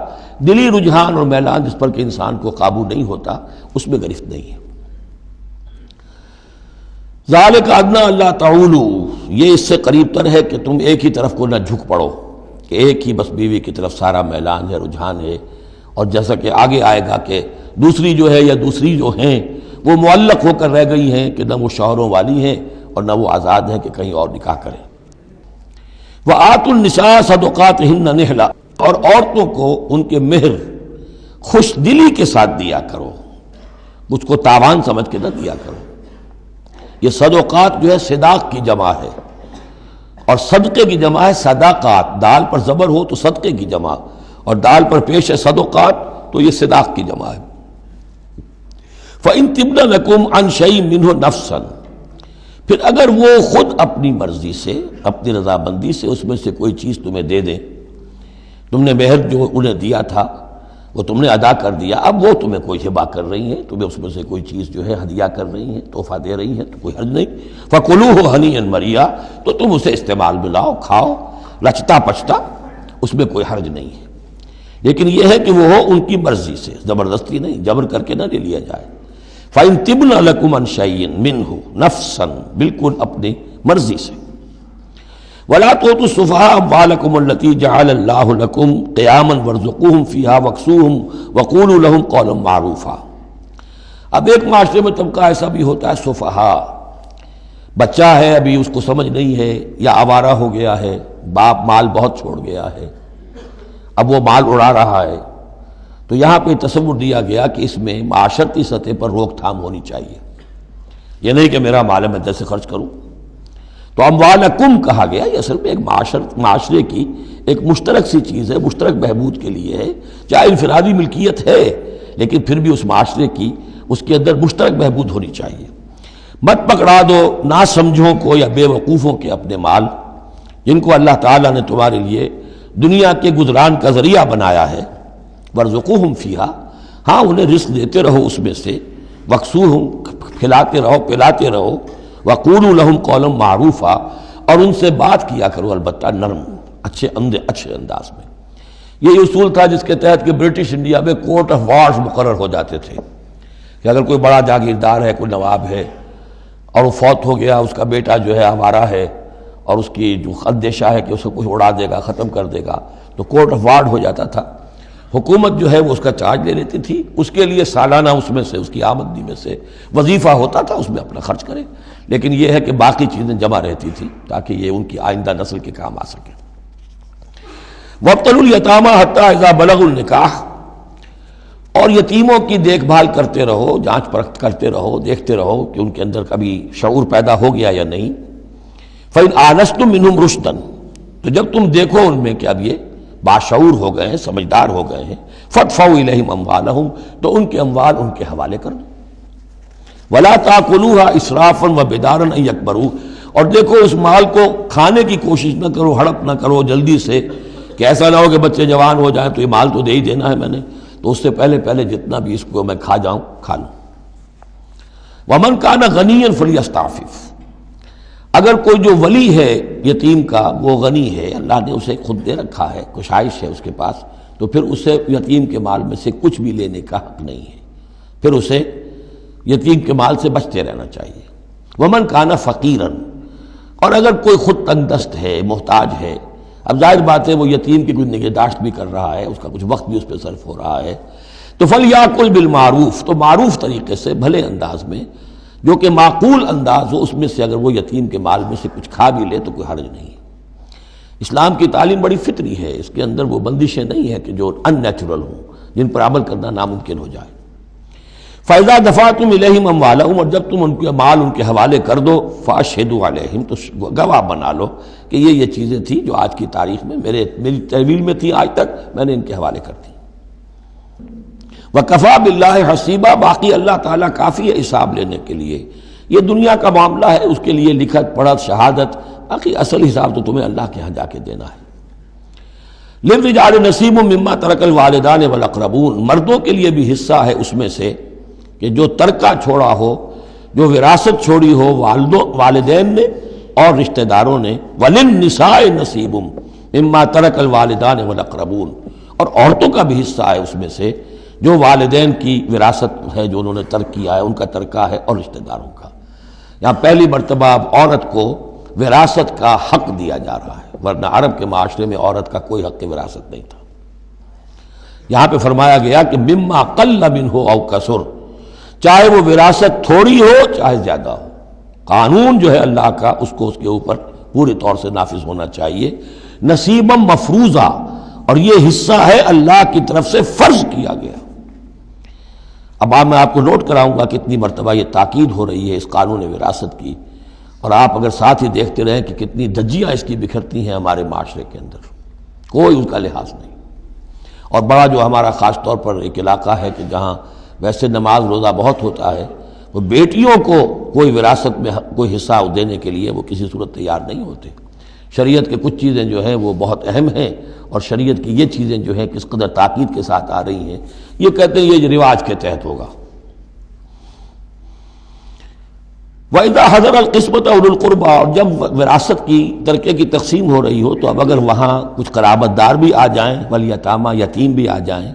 دلی رجحان اور میلان جس پر کہ انسان کو قابو نہیں ہوتا، اس میں گرفت نہیں ہے۔ ذالک ادنیٰ اللہ تعولوا، یہ اس سے قریب تر ہے کہ تم ایک ہی طرف کو نہ جھک پڑو، کہ ایک ہی بس بیوی کی طرف سارا میلان ہے، رجحان ہے۔ اور جیسا کہ آگے آئے گا کہ دوسری جو ہے یا دوسری جو ہیں وہ معلق ہو کر رہ گئی ہیں کہ نہ وہ شوہروں والی ہیں اور نہ وہ آزاد ہیں کہ کہیں اور نکاح کریں۔ وَآتُوا النِّسَاءَ صَدُقَاتِهِنَّ نِحْلًا، اور عورتوں کو ان کے مہر خوش دلی کے ساتھ دیا کرو، اس کو تاوان سمجھ کے نہ دیا کرو۔ یہ صدقات جو ہے صداق کی جمع ہے، اور صدقے کی جمع ہے صداقات، دال پر زبر ہو تو صدقے کی جمع، اور دال پر پیش ہے صدقات تو یہ صداق کی جمع ہے۔ فَإِن تِبْنَ لَكُمْ عَنْ شَيْءٍ مِّنْهُ نَفْسًا، پھر اگر وہ خود اپنی مرضی سے، اپنی رضامندی سے اس میں سے کوئی چیز تمہیں دے دیں، تم نے مہر جو انہیں دیا تھا وہ تم نے ادا کر دیا، اب وہ تمہیں کوئی ہبہ کر رہی ہیں، تمہیں اس میں سے کوئی چیز جو ہے ہدیہ کر رہی ہیں، تحفہ دے رہی ہیں، تو کوئی حرج نہیں۔ فَكُلُوهُ هَنِيًّا مَرِيًّا، تو تم اسے استعمال میں لاؤ، کھاؤ رچتا پچتا، اس میں کوئی حرج نہیں ہے۔ لیکن یہ ہے کہ وہ ہو ان کی مرضی سے، زبردستی نہیں، جبر کر کے نہ لے لیا جائے۔ فَإِن تِبْنَ لَكُمْ عَنْ شَيْءٍ مِّنْهُ نَفْسًا، بالکل اپنی مرضی سے۔ وَلَا تُؤْتُوا السُّفَهَاءَ أَمْوَالَكُمُ الَّتِي جَعَلَ اللَّهُ لَكُمْ قِيَامًا وَارْزُقُوهُمْ فِيهَا وَاكْسُوهُمْ وَقُولُوا لَهُمْ قَوْلًا مَّعْرُوفًا۔ اب ایک معاشرے میں طبقہ ایسا بھی ہوتا ہے سفہاء، بچہ ہے ابھی اس کو سمجھ نہیں ہے، یا آوارہ ہو گیا ہے، باپ مال بہت چھوڑ گیا ہے، اب وہ مال اڑا رہا ہے، تو یہاں پہ تصور دیا گیا کہ اس میں معاشرتی سطح پر روک تھام ہونی چاہیے۔ یہ نہیں کہ میرا مال ہے میں جیسے خرچ کروں۔ تو اموالکم کہا گیا، یہ اصل میں ایک معاشرے کی ایک مشترک سی چیز ہے، مشترک بہبود کے لیے ہے، چاہے انفرادی ملکیت ہے لیکن پھر بھی اس معاشرے کی اس کے اندر مشترک بہبود ہونی چاہیے۔ مت پکڑا دو ناسمجھوں کو یا بے وقوفوں کے اپنے مال، جن کو اللہ تعالیٰ نے تمہارے لیے دنیا کے گزران کا ذریعہ بنایا ہے۔ وَارْزُقُوهُمْ فِيهَا، ہاں انہیں رزق دیتے رہو اس میں سے، وَاكْسُوهُمْ کھلاتے رہو پلاتے رہو، وَقُولُوا لَهُمْ قَوْلًا مَّعْرُوفًا، اور ان سے بات کیا کرو البتہ نرم اچھے انداز میں۔ یہ اصول تھا جس کے تحت کہ برٹش انڈیا میں کورٹ آف وارز مقرر ہو جاتے تھے، کہ اگر کوئی بڑا جاگیردار ہے، کوئی نواب ہے اور وہ فوت ہو گیا، اس کا بیٹا جو ہے آوارہ ہے اور اس کی جو اندیشہ ہے کہ اسے کچھ اڑا دے گا، ختم کر دے گا، تو کورٹ آف وارز ہو جاتا تھا۔ حکومت جو ہے وہ اس کا چارج لے لیتی تھی، اس کے لیے سالانہ اس میں سے اس کی آمدنی میں سے وظیفہ ہوتا تھا، اس میں اپنا خرچ کرے، لیکن یہ ہے کہ باقی چیزیں جمع رہتی تھی تاکہ یہ ان کی آئندہ نسل کے کام آ سکے۔ وَابْتَلُوا الْيَتَامَىٰ حَتَّىٰ إِذَا بَلَغُوا النِّكَاحَ، اور یتیموں کی دیکھ بھال کرتے رہو، جانچ پرکھ کرتے رہو، دیکھتے رہو کہ ان کے اندر کبھی شعور پیدا ہو گیا یا نہیں۔ فَإِنْ آنَسْتُم مِّنْهُمْ رُشْدًا، تو جب تم دیکھو ان میں کہ اب یہ باشعور ہو گئے ہیں، سمجھدار ہو گئے ہیں، فَادْفَعُوا إِلَيْهِمْ أَمْوَالَهُمْ، تو ان کے اموال ان کے حوالے کر دو۔ وَلَا تَأْكُلُوهَا إِسْرَافًا وَبِدَارًا أَن يَكْبَرُوا، اور دیکھو اس مال کو کھانے کی کوشش نہ کرو، ہڑپ نہ کرو جلدی سے، کہ ایسا نہ ہو کہ بچے جوان ہو جائیں تو یہ مال تو دے ہی دینا ہے میں نے، تو اس سے پہلے جتنا بھی اس کو میں کھا جاؤں کھا لوں۔ وَمَنْ كَانَ غَنِيًّا فَلْيَسْتَعْفِفْ، اگر کوئی جو ولی ہے یتیم کا وہ غنی ہے، اللہ نے اسے خود دے رکھا ہے، کشائش ہے اس کے پاس، تو پھر اسے یتیم کے مال میں سے کچھ بھی لینے کا حق نہیں ہے، پھر اسے یتیم کے مال سے بچتے رہنا چاہیے۔ وَمَنْ كَانَ فَقِيرًا، اور اگر کوئی خود تنگ دست ہے، محتاج ہے، اب ظاہر بات ہے وہ یتیم کی کوئی نگہداشت بھی کر رہا ہے، اس کا کچھ وقت بھی اس پہ صرف ہو رہا ہے، تو فَلْيَأْكُلْ بِالْمَعْرُوفِ، تو معروف طریقے سے بھلے انداز میں، جو کہ معقول انداز ہو، اس میں سے اگر وہ یتیم کے مال میں سے کچھ کھا بھی لے تو کوئی حرج نہیں ہے۔ اسلام کی تعلیم بڑی فطری ہے، اس کے اندر وہ بندشیں نہیں ہیں کہ جو ان نیچرل ہوں، جن پر عمل کرنا ناممکن ہو جائے۔ فَإِذَا دَفَعْتُمْ إِلَيْهِمْ أَمْوَالَهُمْ، اور جب تم ان کے مال ان کے حوالے کر دو، فَأَشْهِدُوا عَلَيْهِمْ، تو گواہ بنا لو کہ یہ چیزیں تھیں جو آج کی تاریخ میں میری تحویل میں تھی، آج تک میں نے ان کے حوالے کر دی۔ وَكَفَى بِاللَّهِ حَسِيبًا، باقی اللہ تعالیٰ کافی ہے حساب لینے کے لیے. یہ دنیا کا معاملہ ہے، اس کے لیے لکھت پڑھت شہادت، باقی اصل حساب تو تمہیں اللہ کے ہاں جا کے دینا ہے. لِلرِّجَالِ نَصِيبٌ مِّمَّا تَرَكَ الْوَالِدَانِ وَالْأَقْرَبُونَ، مردوں کے لیے بھی حصہ ہے اس میں سے کہ جو ترکہ چھوڑا ہو، جو وراثت چھوڑی ہو والدین نے اور رشتہ داروں نے. وَلِلنِّسَاءِ نَصِيبٌ مِّمَّا تَرَكَ الْوَالِدَانِ وَالْأَقْرَبُونَ، اور عورتوں کا بھی حصہ ہے اس میں سے جو والدین کی وراثت ہے، جو انہوں نے ترک کیا ہے، ان کا ترکہ ہے، اور رشتہ داروں کا. یہاں پہلی مرتبہ اب عورت کو وراثت کا حق دیا جا رہا ہے، ورنہ عرب کے معاشرے میں عورت کا کوئی حق وراثت نہیں تھا. یہاں پہ فرمایا گیا کہ مما قل منہ او کثر، چاہے وہ وراثت تھوڑی ہو چاہے زیادہ ہو، قانون جو ہے اللہ کا اس کو اس کے اوپر پورے طور سے نافذ ہونا چاہیے. نصیبا مفروضہ، اور یہ حصہ ہے اللہ کی طرف سے فرض کیا گیا. اب میں آپ کو نوٹ کراؤں گا کتنی مرتبہ یہ تاکید ہو رہی ہے اس قانون وراثت کی، اور آپ اگر ساتھ ہی دیکھتے رہیں کہ کتنی دھجیاں اس کی بکھرتی ہیں ہمارے معاشرے کے اندر، کوئی ان کا لحاظ نہیں. اور بڑا جو ہمارا خاص طور پر ایک علاقہ ہے کہ جہاں ویسے نماز روزہ بہت ہوتا ہے، وہ بیٹیوں کو کوئی وراثت میں کوئی حصہ دینے کے لیے وہ کسی صورت تیار نہیں ہوتے. شریعت کے کچھ چیزیں جو ہیں وہ بہت اہم ہیں، اور شریعت کی یہ چیزیں جو ہیں کس قدر تاکید کے ساتھ آ رہی ہیں، یہ کہتے ہیں یہ رواج کے تحت ہوگا. وَإِذَا حَضَرَ الْقِسْمَةَ أُولُو الْقُرْبَىٰ، اور جب وراثت کی ترکے کی تقسیم ہو رہی ہو تو اب اگر وہاں کچھ قرابت دار بھی آ جائیں، والیتامى، یتیم بھی آ جائیں،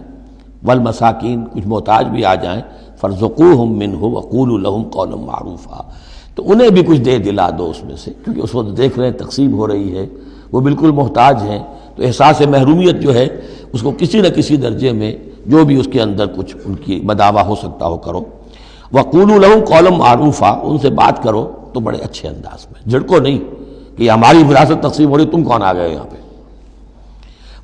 والمساکین، کچھ محتاج بھی آ جائیں، فارزقوہم منہ وقولوا لہم قولا معروفا، تو انہیں بھی کچھ دے دلا دو اس میں سے، کیونکہ اس وقت دیکھ رہے ہیں تقسیم ہو رہی ہے، وہ بالکل محتاج ہیں، تو احساس محرومیت جو ہے اس کو کسی نہ کسی درجے میں جو بھی اس کے اندر کچھ ان کی بداوا ہو سکتا ہو کرو. وَقُولُوا لَهُمْ قَوْلًا مَعْرُوفًا، ان سے بات کرو تو بڑے اچھے انداز میں، جھڑکو نہیں کہ ہماری وراثت تقسیم ہو رہی تم کون آ گئے یہاں پہ.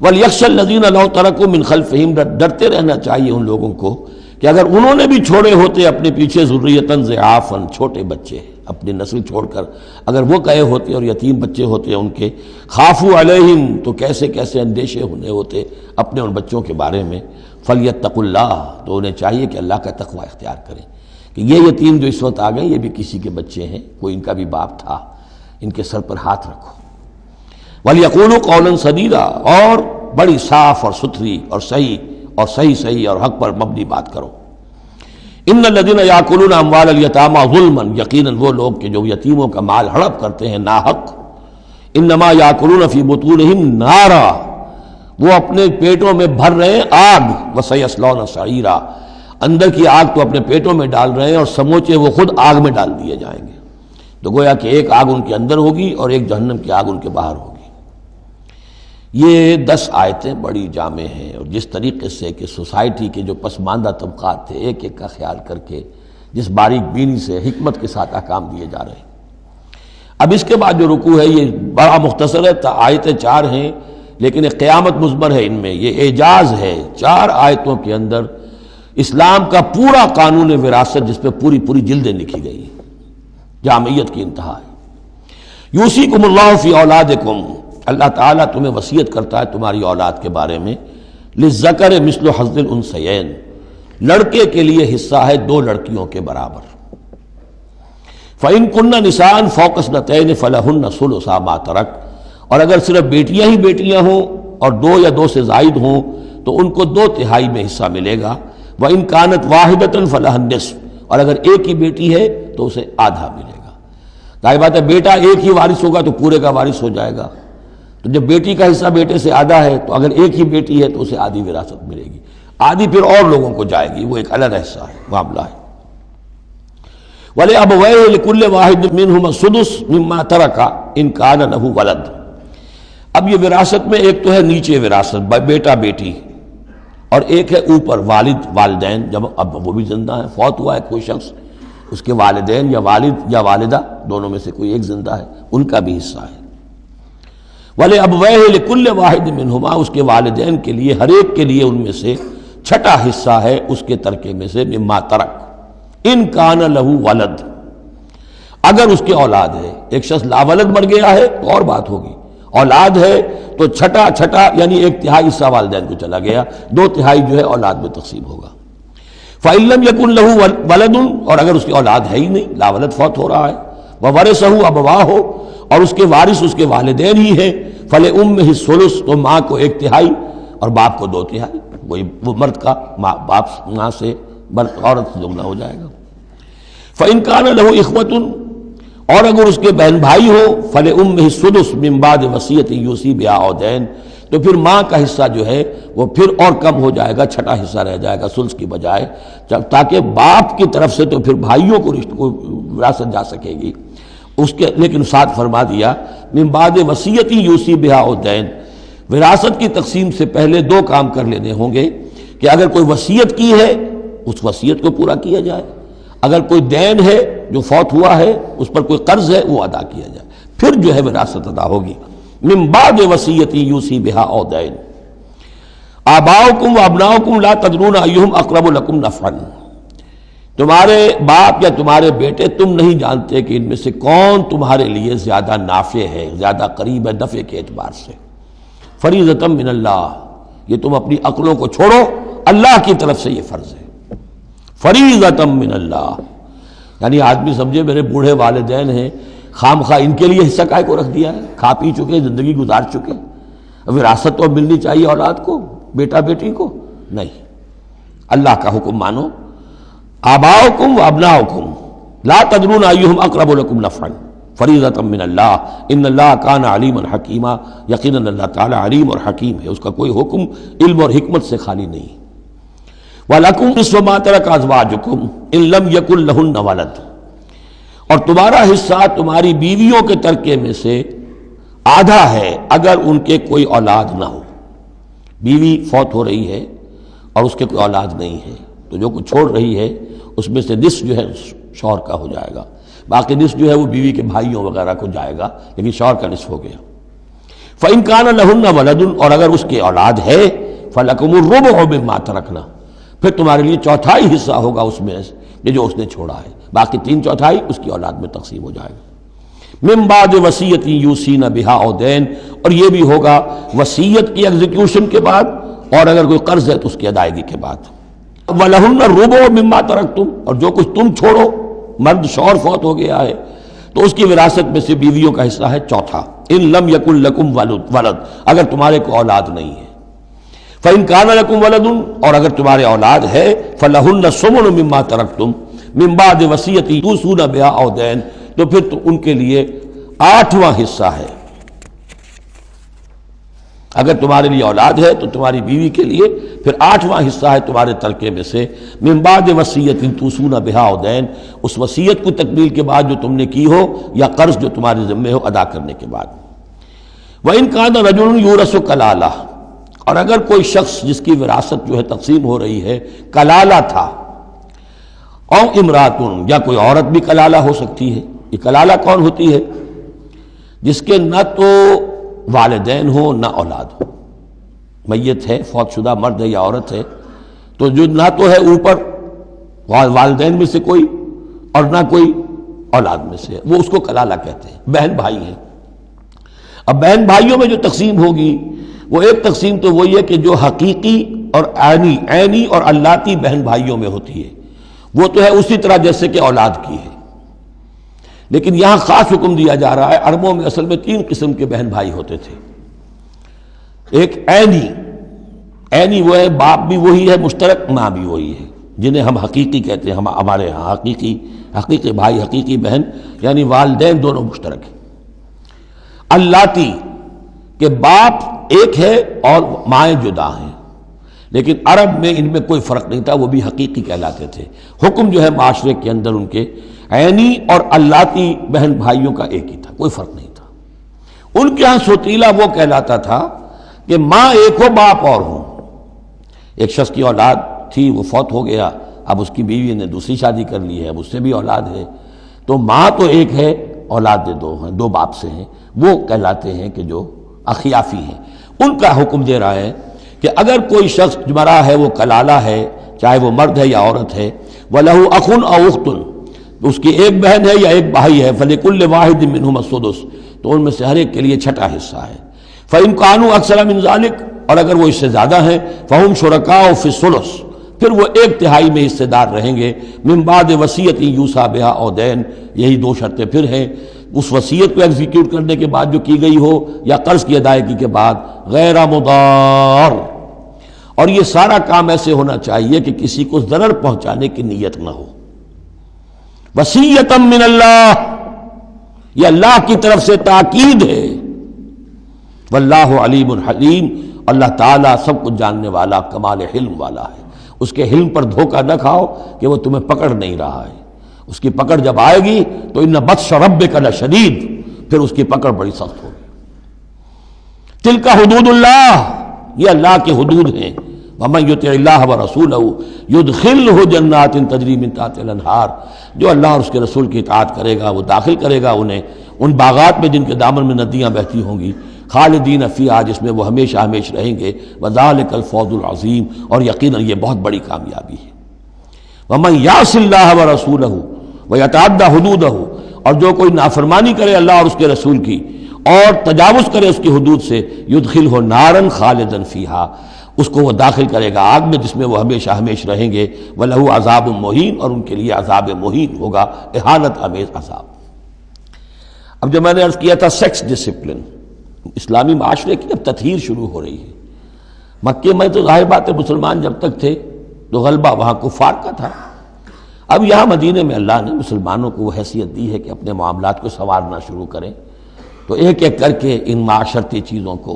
وَلْيَخْشَ الَّذِينَ لَوْ تَرَكُوا مِنْ خَلْفِهِمْ، ڈرتے رہنا چاہیے ان لوگوں کو کہ اگر انہوں نے بھی چھوڑے ہوتے اپنے پیچھے ذُرِّيَّةً ضِعَافًا، چھوٹے بچے، اپنی نسل چھوڑ کر اگر وہ گئے ہوتے اور یتیم بچے ہوتے ان کے، خافوا علیہم، تو کیسے کیسے اندیشے ہونے ہوتے اپنے ان بچوں کے بارے میں. فلیتقوا اللہ، تو انہیں چاہیے کہ اللہ کا تقوی اختیار کریں کہ یہ یتیم جو اس وقت آ گئے یہ بھی کسی کے بچے ہیں، کوئی ان کا بھی باپ تھا، ان کے سر پر ہاتھ رکھو. ولیقولوا قولا سدیدا، اور بڑی صاف اور ستھری اور صحیح اور حق پر مبنی بات کرو. ان الذین یاکلون اموال الیتامی ظلما، یقیناً وہ لوگ کہ جو یتیموں کا مال ہڑپ کرتے ہیں ناحق، انما یاکلون فی بطونہم نارا، وہ اپنے پیٹوں میں بھر رہے ہیں آگ، وسیصلون سعیرا، اندر کی آگ تو اپنے پیٹوں میں ڈال رہے ہیں اور سموچے وہ خود آگ میں ڈال دیے جائیں گے. تو گویا کہ ایک آگ ان کے اندر ہوگی اور ایک جہنم کی آگ ان کے باہر ہوگی. یہ 10 آیتیں بڑی جامع ہیں، اور جس طریقے سے کہ سوسائٹی کے جو پسماندہ طبقات تھے ایک ایک کا خیال کر کے جس باریک بینی سے حکمت کے ساتھ احکام دیے جا رہے ہیں. اب اس کے بعد جو رکوع ہے یہ بڑا مختصر ہے، آیتیں 4 ہیں لیکن ایک قیامت مضمر ہے ان میں، یہ اعجاز ہے. 4 آیتوں کے اندر اسلام کا پورا قانون وراثت جس پہ پوری جلدیں لکھی گئی، جامعیت کی انتہا ہے. یوصیکم اللہ فی اولادکم، اللہ تعالیٰ تمہیں وصیت کرتا ہے تمہاری اولاد کے بارے میں. للذکر مثل حظ الانثیین، لڑکے کے لیے حصہ ہے 2 لڑکیوں کے برابر. فإن كن نساء فوق اثنتین فلہن ثلث ما ترک، اور اگر صرف بیٹیاں ہی بیٹیاں ہوں اور 2 یا 2 سے زائد ہوں تو ان کو 2/3 میں حصہ ملے گا. وإن كانت واحدة فلها النصف، اور اگر ایک ہی بیٹی ہے تو اسے آدھا ملے گا. ظاہر بات ہے بیٹا ایک ہی وارث ہوگا تو پورے کا وارث ہو جائے گا، تو جب بیٹی کا حصہ بیٹے سے آدھا ہے تو اگر ایک ہی بیٹی ہے تو اسے آدھی وراثت ملے گی، آدھی پھر اور لوگوں کو جائے گی، وہ ایک الگ حصہ ہے، معاملہ ہے. وَلِأَبَوَيْهِ لِكُلِّ وَاحِدٍ مِّنْهُمَا السُّدُسُ مِمَّا تَرَكَ إِن كَانَ لَهُ وَلَدٌ. اب یہ وراثت میں ایک تو ہے نیچے وراثت بیٹا بیٹی، اور ایک ہے اوپر والد والدین. جب اب وہ بھی زندہ ہے، فوت ہوا ہے کوئی شخص، اس کے والدین یا والد یا والدہ دونوں میں سے کوئی ایک زندہ ہے، ان کا بھی حصہ ہے. وَلِأَبْوَيْهِ لِكُلِّ وَاحِدٍ مِّنْهُمَا، اس کے والدین کے لیے ہر ایک کے لیے ان میں سے چھٹا حصہ ہے اس کے ترکے میں سے، مما ترک ان کان لہو ولد، اگر اس کے اولاد ہے. ایک شخص لاولد مر گیا ہے تو اور بات ہوگی، اولاد ہے تو چھٹا یعنی 1/3 حصہ والدین کو چلا گیا، 2/3 جو ہے اولاد میں تقسیم ہوگا. فَإِن لَّمْ يَكُن لَّهُ وَلَدٌ، اور اگر اس کی اولاد ہے ہی نہیں، لا ولد، فوت ہو رہا ہے، وَوَرِثَهُ أَبَوَاهُ، اور اس کے وارث اس کے والدین ہی ہیں، فَلِأُمِّهِ الثُّلُثُ، تو ماں کو 1/3 اور باپ کو 2/3، وہ مرد کا باپ ماں سے عورت سے دگنا ہو جائے گا۔ فَإِن كَانَ لَهُ إِخْوَةٌ، اور اگر اس کے بہن بھائی ہو، فَلِأُمِّهِ السُّدُسُ مِن بَعْدِ وَصِيَّةٍ يُوصِي بِهَا أَوْ دَيْنٍ، تو پھر ماں کا حصہ جو ہے وہ پھر اور کم ہو جائے گا، چھٹا حصہ رہ جائے گا سلس کی بجائے، تاکہ باپ کی طرف سے تو پھر بھائیوں کو وراثت جا سکے گی اس کے، لیکن ساتھ فرما دیا من بعد وصیت یوصی بہا او دین، وراثت کی تقسیم سے پہلے 2 کام کر لینے ہوں گے کہ اگر کوئی وصیت کی ہے اس وصیت کو پورا کیا جائے، اگر کوئی دین ہے جو فوت ہوا ہے، اس پر کوئی قرض ہے، وہ ادا کیا جائے، پھر جو ہے وراثت ادا ہوگی۔ من بعد وصیت یوصی بہا او دین، آباؤکم و ابناؤکم لا تدرون ایہم اقرب لکم نفعا، تمہارے باپ یا تمہارے بیٹے تم نہیں جانتے کہ ان میں سے کون تمہارے لیے زیادہ نافع ہے، زیادہ قریب ہے نفع کے اعتبار سے۔ فریضۃ من اللہ، یہ تم اپنی عقلوں کو چھوڑو، اللہ کی طرف سے یہ فرض ہے، فریضۃ من اللہ، یعنی آدمی سمجھے میرے بوڑھے والدین ہیں، خام خواہ ان کے لیے حصہ کائے کو رکھ دیا ہے، کھا پی چکے، زندگی گزار چکے، وراثت تو ملنی چاہیے اولاد کو، بیٹا بیٹی کو، نہیں، اللہ کا حکم مانو۔ آباؤکم و ابناؤکم لا تدرون ایہم اقرب لکم نفعا فریضۃ من اللہ ان اللہ کان علیما حکیما، یقیناً اللہ تعالی علیم اور حکیم ہے، اس کا کوئی حکم علم اور حکمت سے خالی نہیں۔ وَلَكُمْ نِصْفُ مَا تَرَكَ أَزْوَاجُكُمْ إِن لَّمْ يَكُن لَّهُنَّ وَلَدٌ، اور تمہارا حصہ تمہاری بیویوں کے ترکے میں سے آدھا ہے اگر ان کے کوئی اولاد نہ ہو، بیوی فوت ہو رہی ہے اور اس کے کوئی اولاد نہیں ہے تو جو کچھ چھوڑ رہی ہے اس میں سے نصف جو ہے شوہر کا ہو جائے گا، باقی نصف جو ہے وہ بیوی کے بھائیوں وغیرہ کو جائے گا، لیکن شوہر کا نصف ہو گیا۔ فَإِن كَانَ لَهُنَّ وَلَدٌ، اور اگر اس کی اولاد ہے، فَلَكُمُ الرُّبُعُ مِمَّا تَرَكْنَا، پھر تمہارے لیے 1/4 حصہ ہوگا اس میں یہ جو اس نے چھوڑا ہے، باقی 3/4 اس کی اولاد میں تقسیم ہو جائے گا۔ من بعد وصیت یوصین بہا او دین، اور یہ بھی ہوگا وصیت کی ایگزیکیوشن کے بعد، اور اگر کوئی قرض ہے تو اس کی ادائیگی کے بعد۔ وَلَهُنَّ الرُّبُعُ مِمَّا تَرَكْتُمْ، اور جو کچھ تم چھوڑو، مرد شوہر فوت ہو گیا ہے تو اس کی وراثت میں سے بیویوں کا حصہ ہے 1/4، ان لم یکن لکم ولد، اگر تمہارے کو اولاد نہیں ہے۔ فَإِن كَانَ لَكُمْ وَلَدٌ، اور اگر تمہارے اولاد ہے، فَلَهُنَّ الثُّمُنُ مِمَّا تَرَكْتُمْ مِن بَعْدِ وَصِيَّةٍ تُوصُونَ بِهَا أَوْ دَيْنٍ، تو پھر تو ان کے لیے 8واں حصہ ہے۔ اگر تمہارے لیے اولاد ہے تو تمہاری بیوی کے لیے پھر 8واں حصہ ہے تمہارے ترکے میں سے، من بعد وصیت توصون بہا او دین، اس وصیت کو تکمیل کے بعد جو تم نے کی ہو یا قرض جو تمہارے ذمہ ہو ادا کرنے کے بعد۔ وَإِن كَانَ رَجُلٌ يُورَثُ كَلَالَةً، اور اگر کوئی شخص جس کی وراثت جو ہے تقسیم ہو رہی ہے کلالہ تھا، او امراتن، یا کوئی عورت بھی کلالہ ہو سکتی ہے۔ یہ کلالہ کون ہوتی ہے؟ جس کے نہ تو والدین ہو نہ اولاد ہو، میت ہے، فوت شدہ مرد ہے یا عورت ہے، تو جو نہ تو ہے اوپر والدین میں سے کوئی اور نہ کوئی اولاد میں سے، وہ اس کو کلالہ کہتے ہیں۔ بہن بھائی ہیں، اب بہن بھائیوں میں جو تقسیم ہوگی وہ ایک تقسیم تو وہی ہے کہ جو حقیقی اور عینی اور اللاتی بہن بھائیوں میں ہوتی ہے، وہ تو ہے اسی طرح جیسے کہ اولاد کی ہے، لیکن یہاں خاص حکم دیا جا رہا ہے۔ عربوں میں اصل میں 3 قسم کے بہن بھائی ہوتے تھے۔ ایک عینی وہ ہے، باپ بھی وہی ہے مشترک، ماں بھی وہی ہے، جنہیں ہم حقیقی کہتے ہیں، ہمارے ہاں حقیقی بھائی، حقیقی بہن، یعنی والدین دونوں مشترک ہیں۔ اللاتی کہ باپ ایک ہے اور مائیں جدا ہیں، لیکن عرب میں ان میں کوئی فرق نہیں تھا، وہ بھی حقیقی کہلاتے تھے۔ حکم جو ہے معاشرے کے اندر ان کے عینی اور اللاتی بہن بھائیوں کا ایک ہی تھا، کوئی فرق نہیں تھا۔ ان کے ہاں سوتیلا وہ کہلاتا تھا کہ ماں ایک ہو باپ اور ہوں۔ ایک شخص کی اولاد تھی، وہ فوت ہو گیا، اب اس کی بیوی نے دوسری شادی کر لی ہے، اب اس سے بھی اولاد ہے، تو ماں تو ایک ہے، اولاد 2 ہیں، 2 باپ سے ہیں، وہ کہلاتے ہیں کہ جو اخیافی ہیں۔ ان کا حکم دے رہا ہے کہ اگر کوئی شخص مرا ہے وہ کلالہ ہے، چاہے وہ مرد ہے یا عورت ہے، وَلَهُ أَخٌ أَوْ أُخْتٌ، اس کی ایک بہن ہے یا ایک بھائی ہے، فَلِكُلِّ وَاحِدٍ مِّنْهُمَا السُّدُسُ، تو ان میں سے ہر ایک کے لیے 6واں حصہ ہے۔ فَإِن كَانُوا أَكْثَرَ مِن ذَلِكَ، اور اگر وہ اس سے زیادہ ہیں، فَهُمْ شُرَكَاءُ فِي الثُّلُثِ، پھر وہ 1/3 میں حصے دار رہیں گے. من بعد وصیت یوصی بہا او دین، یہی 2 شرطیں پھر ہیں. اس وصیت کو ایگزیکیوٹ کرنے کے بعد جو کی گئی ہو یا قرض کی ادائیگی کے بعد، غیر مضار، اور یہ سارا کام ایسے ہونا چاہیے کہ کسی کو ضرر پہنچانے کی نیت نہ ہو. وصیۃ من اللہ، یہ اللہ کی طرف سے تاکید ہے. واللہ علیم حلیم، اللہ تعالیٰ سب کچھ جاننے والا، کمال حلم والا ہے. اس کے حلم پر دھوکہ نہ کھاؤ کہ وہ تمہیں پکڑ نہیں رہا ہے. اس کی پکڑ جب آئے گی تو ان بطش ربک لشدید، پھر اس کی پکڑ بڑی سخت ہوگی. تلک حدود اللہ، یہ اللہ کے حدود ہیں. ومن یطع اللہ ورسولہ یدخلہ جنات تجری من تحتہا الانہار، جو اللہ اور اس کے رسول کی اطاعت کرے گا وہ داخل کرے گا انہیں ان باغات میں جن کے دامن میں ندیاں بہتی ہوں گی، خالدین فیہا، جس میں وہ ہمیشہ ہمیش رہیں گے. وذالک الفوز العظیم، اور یقیناً یہ بہت بڑی کامیابی ہے. ومن یعص اللہ ورسولہ ویتعدی حدودہ، اور جو کوئی نافرمانی کرے اللہ اور اس کے رسول کی اور تجاوز کرے اس کی حدود سے، یدخلہ نارا خالدا فیہا، اس کو وہ داخل کرے گا آگ میں جس میں وہ ہمیشہ ہمیش رہیں گے. وَلَهُ عذاب مہین، اور ان کے لیے عذاب مہین ہوگا، اہانت آمیز عذاب. اب جو میں نے عرض کیا تھا سیکس ڈسپلن، اسلامی معاشرے کی اب تطہیر شروع ہو رہی ہے. مکے میں تو ظاہر بات ہے مسلمان جب تک تھے تو غلبہ وہاں کفار کا تھا. اب یہاں مدینے میں اللہ نے مسلمانوں کو وہ حیثیت دی ہے کہ اپنے معاملات کو سنوارنا شروع کریں، تو ایک ایک کر کے ان معاشرتی چیزوں کو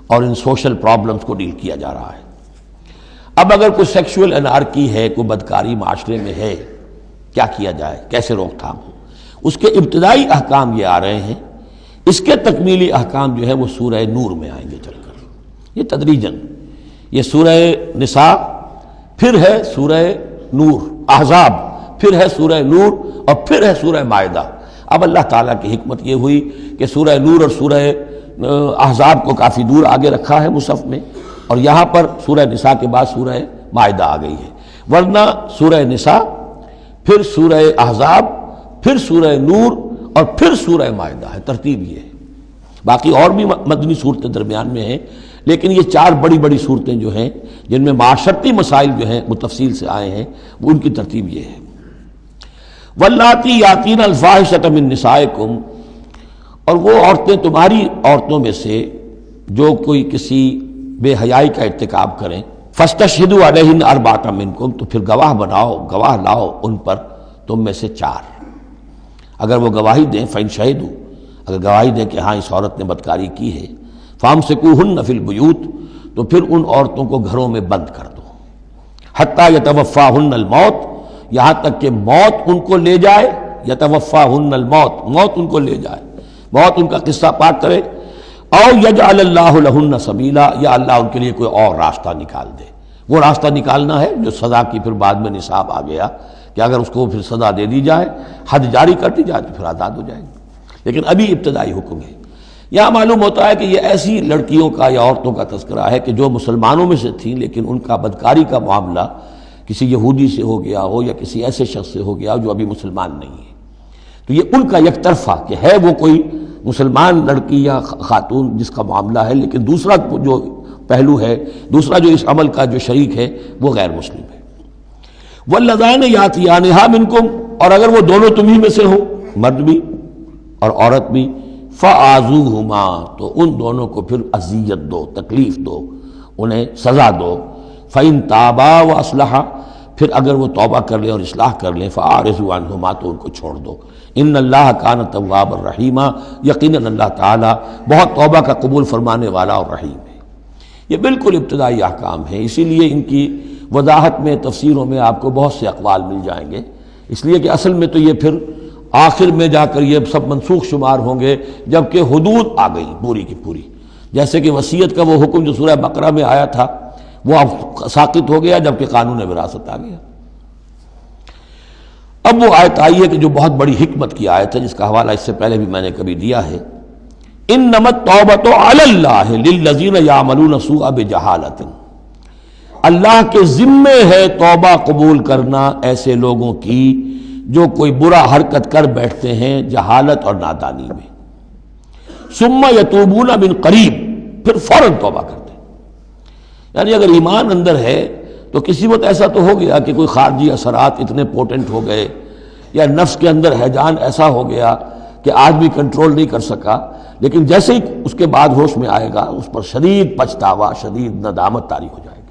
اور ان سوشل پرابلمز کو ڈیل کیا جا رہا ہے. اب اگر کوئی سیکشول انارکی ہے، کوئی بدکاری معاشرے میں ہے، کیا کیا جائے، کیسے روک تھام ہو، اس کے ابتدائی احکام یہ آ رہے ہیں. اس کے تکمیلی احکام جو ہے وہ سورہ نور میں آئیں گے چل کر، یہ تدریجاً. یہ سورہ نساء، پھر ہے سورہ نور، احزاب، پھر ہے سورہ نور، اور پھر ہے سورہ مائدہ. اب اللہ تعالیٰ کی حکمت یہ ہوئی کہ سورہ نور اور سورہ احزاب کو کافی دور آگے رکھا ہے مصحف میں، اور یہاں پر سورہ نساء کے بعد سورہ مائدہ آ گئی ہے. ورنہ سورہ نساء، پھر سورہ احزاب، پھر سورہ نور، اور پھر سورہ مائدہ ہے. ترتیب یہ ہے. باقی اور بھی مدنی صورتیں درمیان میں ہیں، لیکن یہ 4 بڑی بڑی صورتیں جو ہیں جن میں معاشرتی مسائل جو ہیں وہ تفصیل سے آئے ہیں، وہ ان کی ترتیب یہ ہے. واللاتی یاتین الفاحشۃ من نسائکم، اور وہ عورتیں تمہاری عورتوں میں سے جو کوئی کسی بے حیائی کا ارتکاب کریں، فاستشہدوا علیہن اربعۃ منکم، تو پھر گواہ بناؤ، گواہ لاؤ ان پر تم میں سے 4. اگر وہ گواہی دیں، فإن شہدوا، اگر گواہی دیں کہ ہاں اس عورت نے بدکاری کی ہے، فامسکوہن فی البیوت، تو پھر ان عورتوں کو گھروں میں بند کر دو. حتی یتوفاہن الموت، یہاں تک کہ موت ان کو لے جائے. یتوفاہن الموت، موت ان کو لے جائے، موت ان کا قصہ پاک کرے. او یجعل اللہ لہن سبیلا، یا اللہ ان کے لیے کوئی اور راستہ نکال دے. وہ راستہ نکالنا ہے جو سزا کی پھر بعد میں نصاب آ گیا کہ اگر اس کو پھر سزا دے دی جائے، حد جاری کر دی جائے تو پھر آزاد ہو جائے گی. لیکن ابھی ابتدائی حکم ہے. یہاں معلوم ہوتا ہے کہ یہ ایسی لڑکیوں کا یا عورتوں کا تذکرہ ہے کہ جو مسلمانوں میں سے تھیں لیکن ان کا بدکاری کا معاملہ کسی یہودی سے ہو گیا ہو یا کسی ایسے شخص سے ہو گیا ہو جو ابھی مسلمان نہیں ہے. تو یہ ان کا یک طرفہ کہ ہے وہ کوئی مسلمان لڑکی یا خاتون جس کا معاملہ ہے، لیکن دوسرا جو پہلو ہے، دوسرا جو اس عمل کا جو شریک ہے وہ غیر مسلم ہے. واللذان یاتیانہا منکم، اور اگر وہ دونوں تمہیں میں سے ہو، مرد بھی اور عورت بھی، فآذوہما، تو ان دونوں کو پھر اذیت دو، تکلیف دو، انہیں سزا دو. فإن تابا واصلحا، پھر اگر وہ توبہ کر لیں اور اصلاح کر لیں، فأعرضوا عنہما، تو ان کو چھوڑ دو. ان اللہ کان توابا رحیما، یقیناً اللہ تعالیٰ بہت توبہ کا قبول فرمانے والا اور رحیم ہے. یہ بالکل ابتدائی احکام ہیں، اسی لیے ان کی وضاحت میں، تفسیروں میں آپ کو بہت سے اقوال مل جائیں گے، اس لیے کہ اصل میں تو یہ پھر آخر میں جا کر یہ سب منسوخ شمار ہوں گے جبکہ حدود آ گئی پوری کی پوری. جیسے کہ وصیت کا وہ حکم جو سورہ بقرہ میں آیا تھا وہ اب ساقط ہو گیا جبکہ قانون وراثت آ گیا. اب وہ آیت آئی ہے کہ جو بہت بڑی حکمت کی آیت ہے، جس کا حوالہ اس سے پہلے بھی میں نے کبھی دیا ہے. انما التوبۃ علی اللہ للذین یعملون السوء بجہالۃ، اللہ کے ذمے ہے توبہ قبول کرنا ایسے لوگوں کی جو کوئی برا حرکت کر بیٹھتے ہیں جہالت اور نادانی میں. ثم یتوبون من قریب، پھر فوراً توبہ کرتے ہیں. یعنی اگر ایمان اندر ہے تو کسی وقت ایسا تو ہو گیا کہ کوئی خارجی اثرات اتنے پوٹنٹ ہو گئے یا نفس کے اندر ہیجان ایسا ہو گیا کہ آدمی کنٹرول نہیں کر سکا، لیکن جیسے ہی اس کے بعد ہوش میں آئے گا اس پر شدید پچھتاوا، شدید ندامت طاری ہو جائے گی۔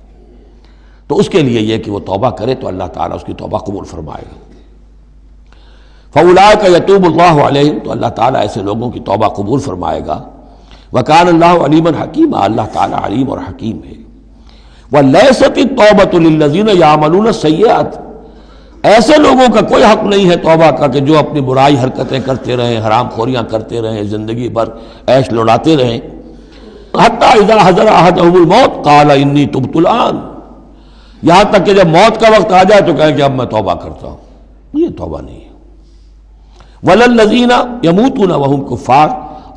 تو اس کے لیے یہ کہ وہ توبہ کرے تو اللہ تعالیٰ اس کی توبہ قبول فرمائے گا۔ فَأُولَٰئِكَ يَتُوبُ اللَّهُ عَلَيْهِمْ، تو اللہ تعالیٰ ایسے لوگوں کی توبہ قبول فرمائے گا۔ وَكَانَ اللَّهُ عَلِيمًا حَكِيمًا، اللہ تعالیٰ علیم اور حکیم ہے۔ وَلَيْسَتِ التَّوْبَةُ لِلَّذِينَ يَعْمَلُونَ السَّيِّئَاتِ، ایسے لوگوں کا کوئی حق نہیں ہے توبہ کا کہ جو اپنی برائی حرکتیں کرتے رہیں، حرام خوریاں کرتے رہیں، زندگی بھر عیش لڑاتے رہیں۔ حتیٰ اذا حضر احدهم الموت قال انی تبت الآن، یہاں تک کہ جب موت کا وقت آ جائے تو کہیں کہ اب میں توبہ کرتا ہوں۔ یہ توبہ نہیں ہے۔ وَلَلَّذِينَ يَمُوتُونَ وَهُمْ كُفَّارٌ،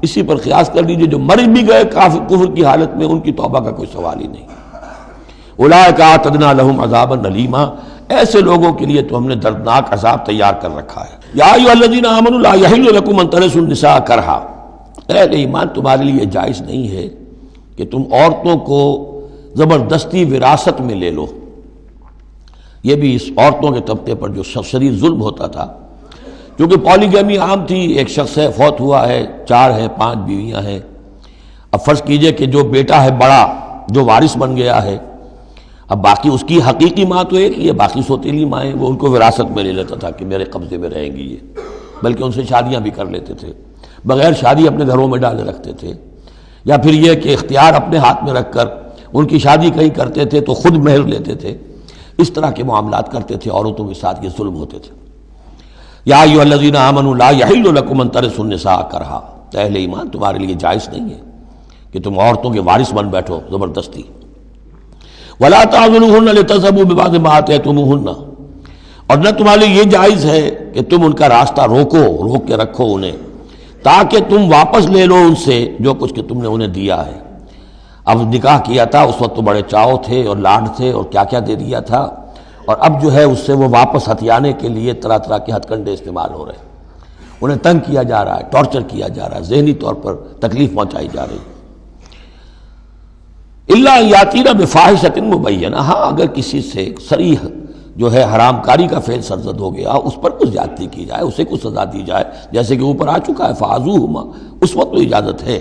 اسی پر قیاس کر لیجئے جو مر بھی گئے کفر کی حالت میں، ان کی توبہ کا کوئی سوال ہی نہیں۔ اولئک اعتدنا لهم عذابا الیما، ایسے لوگوں کے لیے تو ہم نے دردناک عذاب تیار کر رکھا ہے۔ یا ایھا الذین آمنوا لا یحل لکم ان ترثوا النساء کرہا، اہل ایمان تمہارے لیے جائز نہیں ہے کہ تم عورتوں کو زبردستی وراثت میں لے لو۔ یہ بھی اس عورتوں کے طبقے پر جو شدید ظلم ہوتا تھا، کیونکہ پالیگیمی عام تھی، ایک شخص ہے فوت ہوا ہے، 4 ہیں 5 بیویاں ہیں، اب فرض کیجئے کہ جو بیٹا ہے بڑا جو وارث بن گیا ہے، اب باقی اس کی حقیقی ماں تو ایک ہی ہے، باقی سوتیلی مائیں وہ ان کو وراثت میں لے لیتا تھا کہ میرے قبضے میں رہیں گی یہ، بلکہ ان سے شادیاں بھی کر لیتے تھے، بغیر شادی اپنے گھروں میں ڈالے رکھتے تھے، یا پھر یہ کہ اختیار اپنے ہاتھ میں رکھ کر ان کی شادی کہیں کرتے تھے تو خود مہر لیتے تھے۔ اس طرح کے معاملات کرتے تھے، عورتوں کے ساتھ یہ ظلم ہوتے تھے۔ یا ایھا الذین آمنوا لا یحل لکم ان ترثوا النساء کرہا، اہل ایمان تمہارے لیے جائز نہیں ہے کہ تم عورتوں کے وارث بن بیٹھو زبردستی۔ ولا تعضلوہن لتذهبوا ببعض ما آتیتموہن، اور نہ تمہارے لیے یہ جائز ہے کہ تم ان کا راستہ روک کے رکھو انہیں، تاکہ تم واپس لے لو ان سے جو کچھ کہ تم نے انہیں دیا ہے۔ اب نکاح کیا تھا اس وقت تو بڑے چاؤ تھے اور لاڈ تھے اور کیا کیا دے دیا تھا، اور اب جو ہے اس سے وہ واپس ہتھیانے کے لیے طرح طرح کے ہتھ کنڈے استعمال ہو رہے ہیں، انہیں تنگ کیا جا رہا ہے، ٹارچر کیا جا رہا ہے، ذہنی طور پر تکلیف پہنچائی جا رہی ہے۔ الا یاتین بفاحشۃ مبینہ، ہاں اگر کسی سے صریح جو ہے حرام کاری کا فعل سرزد ہو گیا، اس پر کچھ زیادتی کی جائے، اسے کچھ سزا دی جائے، جیسے کہ اوپر آ چکا ہے فعذوہما، اس وقت تو اجازت ہے۔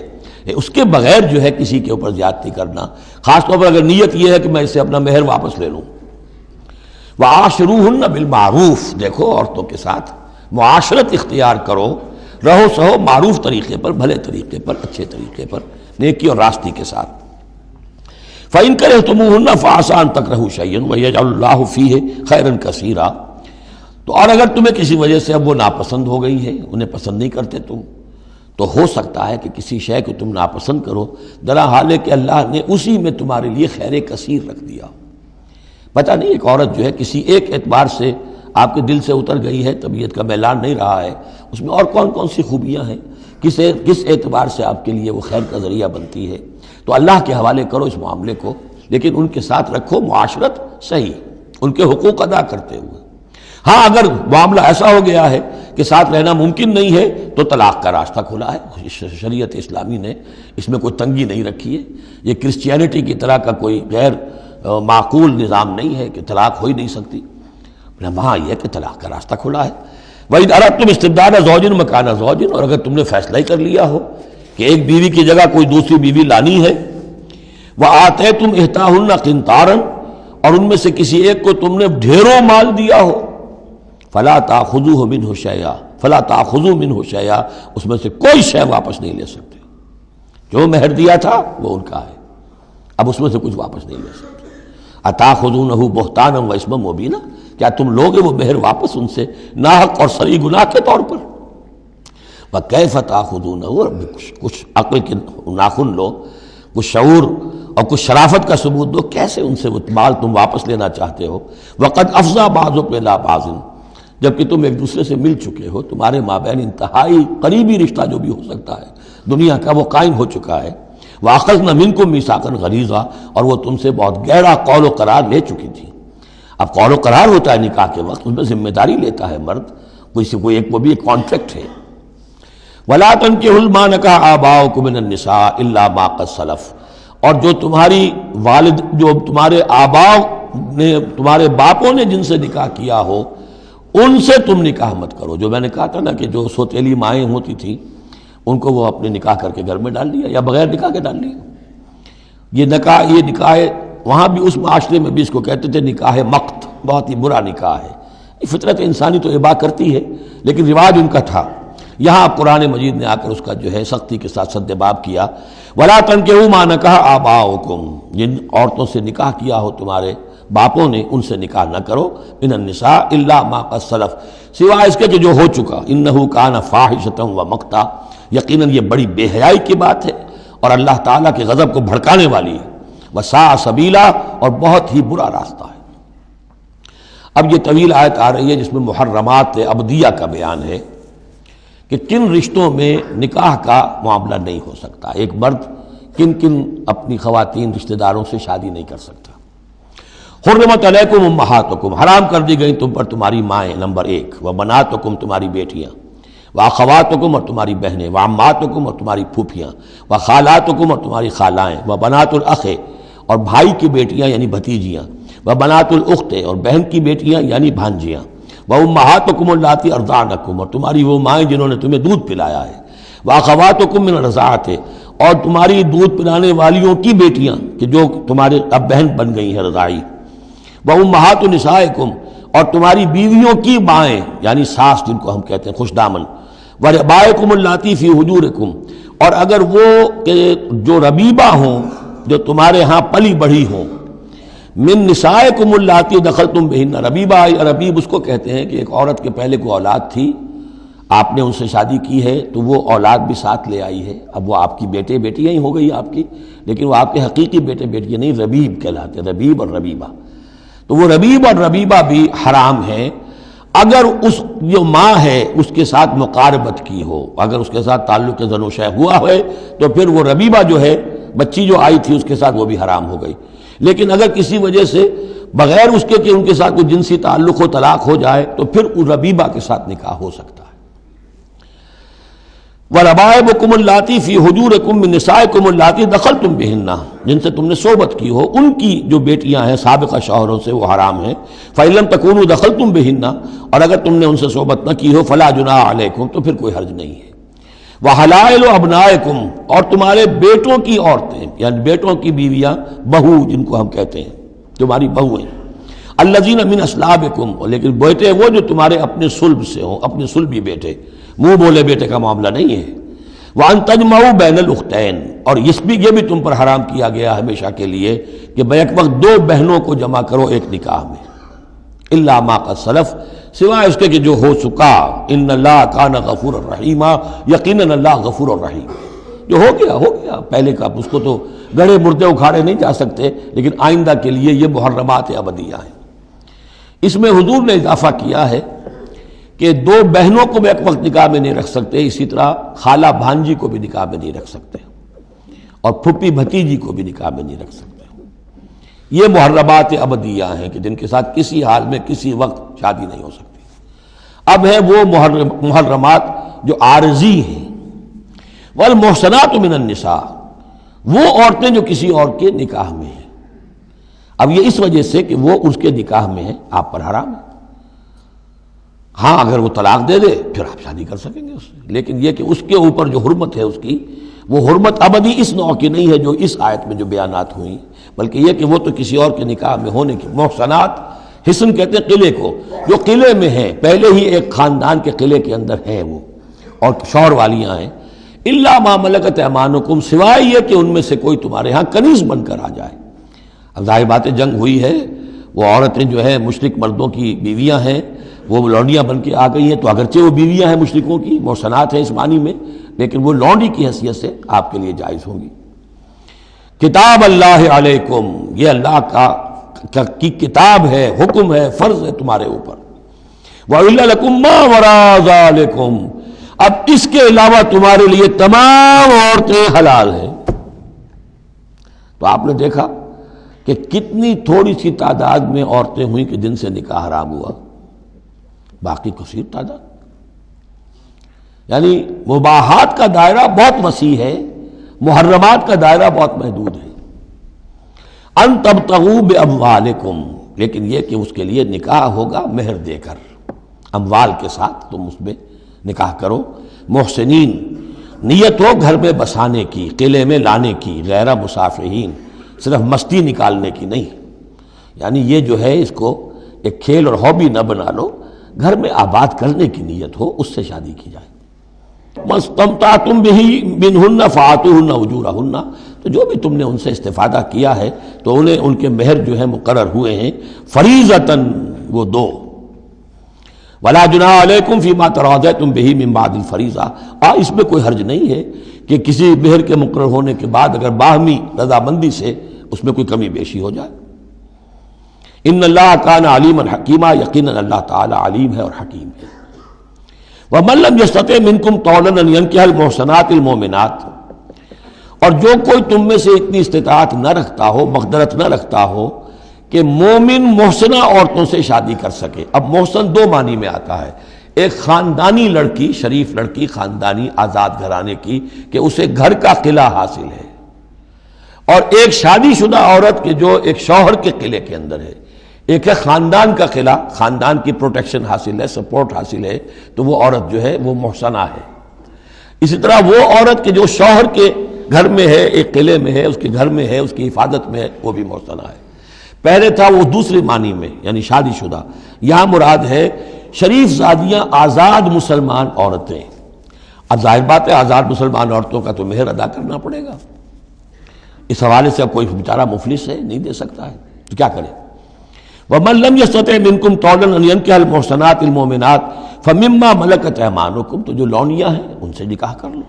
اس کے بغیر جو ہے کسی کے اوپر زیادتی کرنا، خاص طور پر اگر نیت یہ ہے کہ میں اس سے اپنا مہر واپس لے لوں۔ وعاشروہن بالمعروف، دیکھو عورتوں کے ساتھ معاشرت اختیار کرو، رہو سہو معروف طریقے پر، بھلے طریقے پر، اچھے طریقے پر، نیکی اور راستی کے ساتھ۔ فَإِن كَرِهْتُمُوهُنَّ فَعَسَىٰ أَن تَكْرَهُوا شَيْئًا وَيَجْعَلُ اللَّهُ فِيهِ خَيْرًا كَثِيرًا، تو اور اگر تمہیں کسی وجہ سے اب وہ ناپسند ہو گئی ہے، انہیں پسند نہیں کرتے تم، تو ہو سکتا ہے کہ کسی شے کو تم ناپسند کرو، درا حال ہے کہ اللہ نے اسی میں تمہارے لیے خیر کثیر رکھ دیا۔ پتہ نہیں ایک عورت جو ہے کسی ایک اعتبار سے آپ کے دل سے اتر گئی ہے، طبیعت کا میلان نہیں رہا ہے، اس میں اور کون کون سی خوبیاں ہیں، کس اعتبار سے آپ کے لیے وہ خیر کا ذریعہ بنتی ہے، تو اللہ کے حوالے کرو اس معاملے کو، لیکن ان کے ساتھ رکھو معاشرت صحیح، ان کے حقوق ادا کرتے ہوئے۔ ہاں اگر معاملہ ایسا ہو گیا ہے کہ ساتھ رہنا ممکن نہیں ہے تو طلاق کا راستہ کھلا ہے، شریعت اسلامی نے اس میں کوئی تنگی نہیں رکھی ہے، یہ کرسچینٹی کی طرح کا کوئی غیر معقول نظام نہیں ہے کہ طلاق ہو ہی نہیں سکتی، وہاں یہ کہ طلاق کا راستہ کھلا ہے۔ وَإِنْ أَرَدْتُمْ اسْتِبْدَالَ زَوْجٍ مَكَانَ زَوْجٍ، اور اگر تم نے فیصلہ ہی کر لیا ہو کہ ایک بیوی کی جگہ کوئی دوسری بیوی لانی ہے، وَآتَيْتُمْ إِحْدَاهُنَّ قِنْطَارًا، اور ان میں سے کسی ایک کو تم نے ڈھیروں مال دیا ہو، فَلَا تَأْخُذُوهُ مِنْهُ شَيْئًا فَلَا تَأْخُذُوا مِنْهُ شَيْئًا، اس میں سے کوئی شے واپس نہیں لے سکتے، جو مہر دیا تھا وہ ان کا ہے، اب اس میں سے کچھ واپس نہیں لے سکتے۔ أَتَأْخُذُونَهُ بُهْتَانًا وَإِثْمًا مُبِينًا، کیا تم لوگے وہ مہر واپس ان سے ناحق اور صریح گناہ کے طور پر؟ وَكَيْفَ تَأْخُذُونَهُ، کچھ عقل کے ناخن لو، کچھ شعور اور کچھ شرافت کا ثبوت دو، کیسے ان سے وہ مال تم واپس لینا چاہتے ہو؟ وَقَدْ أَفْضَىٰ بَعْضُكُمْ إِلَىٰ بَعْضٍ، جبکہ تم ایک دوسرے سے مل چکے ہو، تمہارے مابین انتہائی قریبی رشتہ جو بھی ہو سکتا ہے دنیا کا وہ قائم ہو چکا ہے۔ وَأَخَذْنَا مِنْكُمْ مِيثَاقًا غَلِيظًا، اور وہ تم سے بہت گہرا قول و قرار لے چکی تھی۔ اب قول و قرار ہوتا ہے نکاح کے وقت، اس میں ذمہ داری لیتا ہے مرد، کوئی ایک وہ بھی ایک کانٹریکٹ ہے۔ وَلَا تَنكِحُوا مَا نَكَحَ آبَاؤُكُم مِّنَ النِّسَاءِ إِلَّا مَا قَدْ سَلَفَ، اور جو تمہارے آباء نے تمہارے باپوں نے جن سے نکاح کیا ہو ان سے تم نکاح مت کرو. جو میں نے کہا تھا نا کہ جو سوتیلی مائیں ہوتی تھیں ان کو وہ اپنے نکاح کر کے گھر میں ڈال دیا یا بغیر نکاح کے ڈال دیا. یہ نکاح وہاں بھی اس معاشرے میں بھی اس کو کہتے تھے نکاح مقت، بہت ہی برا نکاح ہے. فطرت انسانی تو اباح کرتی ہے لیکن رواج ان کا تھا. یہاں قرآن مجید نے آ کر اس کا جو ہے سختی کے ساتھ سدباب کیا. وَلَا تَنكِحُوا مَا نَكَحَ آبَاؤُكُمْ، جن عورتوں سے نکاح کیا ہو تمہارے باپوں نے ان سے نکاح نہ کرو. مِنَ النِّسَاءِ إِلَّا مَا قَدْ سَلَفَ، سوائے اس کے کہ جو ہو چکا. إِنَّهُ كَانَ فَاحِشَةً وَمَقْتًا، یقیناً یہ بڑی بے حیائی کی بات ہے اور اللہ تعالیٰ کے غضب کو بھڑکانے والی ہے. وَسَاءَ سَبِيلًا، اور بہت ہی برا راستہ ہے. اب یہ طویل آیت آ رہی ہے جس میں محرمات ابدیہ کا بیان ہے کہ کن رشتوں میں نکاح کا معاملہ نہیں ہو سکتا. ایک مرد کن کن اپنی خواتین رشتہ داروں سے شادی نہیں کر سکتا. حرمت علیکم امہاتکم، حرام کر دی گئی تم پر تمہاری مائیں. نمبر 1. وبناتکم، تمہاری بیٹیاں. واخواتکم، اور تمہاری بہنیں. وعماتکم، اور تمہاری پھوپھیاں. وخالاتکم، اور تمہاری خالائیں. وبنات الاخ، اور بھائی کی بیٹیاں یعنی بھتیجیاں. وبنات الاخت، اور بہن کی بیٹیاں یعنی بھانجیاں. وامہاتکم اللاتی ارضعنکم، اور تمہاری وہ مائیں جنہوں نے تمہیں دودھ پلایا ہے. واخواتکم من الرضاعۃ، اور تمہاری دودھ پلانے والیوں کی بیٹیاں کہ جو تمہارے اب بہن بن گئی ہیں رضاعی. وامہات نسائکم، اور تمہاری بیویوں کی مائیں یعنی ساس جن کو ہم کہتے ہیں خوش دامن. وربائکم اللاتی فی حجورکم، اور اگر وہ کہ جو ربیبہ ہوں جو تمہارے ہاں پلی بڑھی ہوں. من نسائکم اللاتی دخلتم بہن، ربیبہ یا ربیب اس کو کہتے ہیں کہ ایک عورت کے پہلے کوئی اولاد تھی، آپ نے ان سے شادی کی ہے تو وہ اولاد بھی ساتھ لے آئی ہے. اب وہ آپ کی بیٹے بیٹیاں ہی ہو گئی آپ کی، لیکن وہ آپ کے حقیقی بیٹے بیٹیاں نہیں، ربیب کہلاتے، ربیب اور ربیبہ. تو وہ ربیب اور ربیبہ بھی حرام ہیں اگر اس جو ماں ہے اس کے ساتھ مقاربت کی ہو. اگر اس کے ساتھ تعلق زن و شہ ہوا ہے تو پھر وہ ربیبہ جو ہے بچی جو آئی تھی اس کے ساتھ وہ بھی حرام ہو گئی. لیکن اگر کسی وجہ سے بغیر اس کے کہ ان کے ساتھ کوئی جنسی تعلق ہو طلاق ہو جائے تو پھر اس ربیبہ کے ساتھ نکاح ہو سکتا ہے. وَرَبَائِبُكُمُ اللَّاتِي فِي حُجُورِكُم مِّن نِّسَائِكُمُ اللَّاتِي دَخَلْتُم بِهِنَّ، جن سے تم نے صحبت کی ہو ان کی جو بیٹیاں ہیں سابقہ شوہروں سے وہ حرام ہیں. فَإِن لَّمْ تَكُونُوا دَخَلْتُم بِهِنَّ، اور اگر تم نے ان سے صحبت نہ کی ہو فَلَا جُنَاحَ عَلَيْكُمْ، تو پھر کوئی حرج نہیں ہے. وَحَلَائِلُ أَبْنَائِكُمْ، اور تمہارے بیٹوں کی عورتیں یعنی بیٹوں کی بیویاں، بہو جن کو ہم کہتے ہیں تمہاری بہو ہیں. الَّذِينَ مِنْ أَصْلَابِكُمْ، لیکن بیٹے وہ جو تمہارے اپنے صلب سے ہوں، اپنے صلبی بیٹے، منہ بولے بیٹے کا معاملہ نہیں ہے. وَأَن تَجْمَعُوا بَيْنَ الْأُخْتَيْنِ، اور یہ بھی تم پر حرام کیا گیا ہمیشہ کے لیے کہ بیک وقت دو بہنوں کو جمع کرو ایک نکاح میں. إِلَّا مَا قَدْ سَلَفَ، سوائے اس کے کہ جو ہو چکا. إِنَّ اللَّهَ كَانَ غَفُورًا رَحِيمًا، یقیناً اللہ غفور الرحیم. جو ہو گیا پہلے کا، اس کو تو گڑھے مردے اکھاڑے نہیں جا سکتے، لیکن آئندہ کے لیے یہ محرمات ابدیہ ہیں. اس میں حضور نے اضافہ کیا ہے کہ دو بہنوں کو بھی ایک وقت نکاح میں نہیں رکھ سکتے، اسی طرح خالہ بھانجی کو بھی نکاح میں نہیں رکھ سکتے، اور پھپھی بھتیجی کو بھی نکاح میں نہیں رکھ سکتے. یہ محرمات ابدیہ ہیں کہ جن کے ساتھ کسی حال میں کسی وقت شادی نہیں ہو سکتی. اب ہے وہ محرمات جو عارضی ہیں. والمحصنات من النساء، وہ عورتیں جو کسی اور کے نکاح میں ہیں. اب یہ اس وجہ سے کہ وہ اس کے نکاح میں ہیں آپ پر حرام ہے. ہاں اگر وہ طلاق دے دے پھر آپ شادی کر سکیں گے اس سے، لیکن یہ کہ اس کے اوپر جو حرمت ہے اس کی وہ حرمت ابدی اس نوع کی نہیں ہے جو اس آیت میں جو بیانات ہوئی، بلکہ یہ کہ وہ تو کسی اور کے نکاح میں ہونے کی. محسنات، حسن کہتے ہیں قلعے کو، جو قلعے میں ہیں، پہلے ہی ایک خاندان کے قلعے کے اندر ہیں وہ اور شوہر والیاں ہیں. الا ما ملکت ایمانکم، سوائے یہ کہ ان میں سے کوئی تمہارے ہاں کنیز بن کر آ جائے. اب ظاہر بات ہے جنگ ہوئی ہے، وہ عورتیں جو ہیں مشرک مردوں کی بیویاں ہیں، وہ لونڈیاں بن کے آ گئی ہیں، تو اگرچہ وہ بیویاں ہیں مشرکوں کی، محسنات ہیں اس معنی میں، لیکن وہ لونڈی کی حیثیت سے آپ کے لیے جائز ہوں گی. کتاب اللہ علیکم، یہ اللہ کی کتاب ہے، حکم ہے، فرض ہے تمہارے اوپر. وَأُحِلَّ لَكُم مَّا وَرَاءَ ذَلِكُمْ، اب اس کے علاوہ تمہارے لیے تمام عورتیں حلال ہیں. تو آپ نے دیکھا کہ کتنی تھوڑی سی تعداد میں عورتیں ہوئیں کہ جن سے نکاح حرام ہوا، باقی کثیر تعداد. یعنی مباحات کا دائرہ بہت وسیع ہے، محرمات کا دائرہ بہت محدود ہے. ان تبتغوا باموالکم، لیکن یہ کہ اس کے لیے نکاح ہوگا مہر دے کر، اموال کے ساتھ تم اس میں نکاح کرو۔ محسنین، نیت ہو گھر میں بسانے کی، قلعے میں لانے کی، غیر مسافہین، صرف مستی نکالنے کی نہیں، یعنی یہ جو ہے اس کو ایک کھیل اور ہابی نہ بنا لو، گھر میں آباد کرنے کی نیت ہو، اس سے شادی کی جائے۔ مَسْتَمْتَعْتُمْ بِهِ مِنْهُنَّ فَآتُوهُنَّ أُجُورَهُنَّ، تو جو بھی تم نے ان سے استفادہ کیا ہے تو انہیں ان کے مہر جو ہے مقرر ہوئے ہیں، فریضۃً، وہ دو۔ وَلَا جُنَاحَ عَلَيْكُمْ فِي مَا تَرَاضَيْتُمْ بِهِ مِنْ بَعْدِ الْفَرِيضَةِ، اس میں کوئی حرج نہیں ہے کہ کسی مہر کے مقرر ہونے کے بعد اگر باہمی رضامندی سے اس میں کوئی کمی بیشی ہو جائے۔ ان اللہ کان علیما حکیما، یقیناً اللہ تعالی علیم ہے اور حکیم ہے۔ وَمَن لَّمْ يَسْتَطِعْ مِنكُمْ طَوْلًا أَن يَنكِحَ الْمُحْصَنَاتِ الْمُؤْمِنَاتِ، اور جو کوئی تم میں سے اتنی استطاعت نہ رکھتا ہو، مقدرت نہ رکھتا ہو کہ مومن محسنہ عورتوں سے شادی کر سکے۔ اب محسن دو معنی میں آتا ہے، ایک خاندانی لڑکی، شریف لڑکی، خاندانی آزاد گھرانے کی کہ اسے گھر کا قلعہ حاصل ہے، اور ایک شادی شدہ عورت کے جو ایک شوہر کے قلعے کے اندر ہے، ایک ہے خاندان کا قلعہ، خاندان کی پروٹیکشن حاصل ہے، سپورٹ حاصل ہے، تو وہ عورت جو ہے وہ محسنہ ہے۔ اسی طرح وہ عورت کے جو شوہر کے گھر میں ہے، ایک قلعے میں ہے، اس کے گھر میں ہے، اس کی حفاظت میں ہے، وہ بھی محسنہ ہے۔ پہلے تھا وہ دوسری معنی میں یعنی شادی شدہ، یہاں مراد ہے شریف زادیاں، آزاد مسلمان عورتیں۔ اب ظاہر بات ہے آزاد مسلمان عورتوں کا تو مہر ادا کرنا پڑے گا، اس حوالے سے اب کوئی بیچارہ مفلس ہے، نہیں دے سکتا ہے تو کیا کرے۔ وَمَن لَّمْ يَسْتَطِعْ مِنكُمْ طَوْلًا أَن يَنكِحَ الْمُحْصَنَاتِ الْمُؤْمِنَاتِ فَمِمَّا مَلَكَتْ أَيْمَانُكُمْ، تو جو لونیاں ہیں ان سے نکاح کر لو،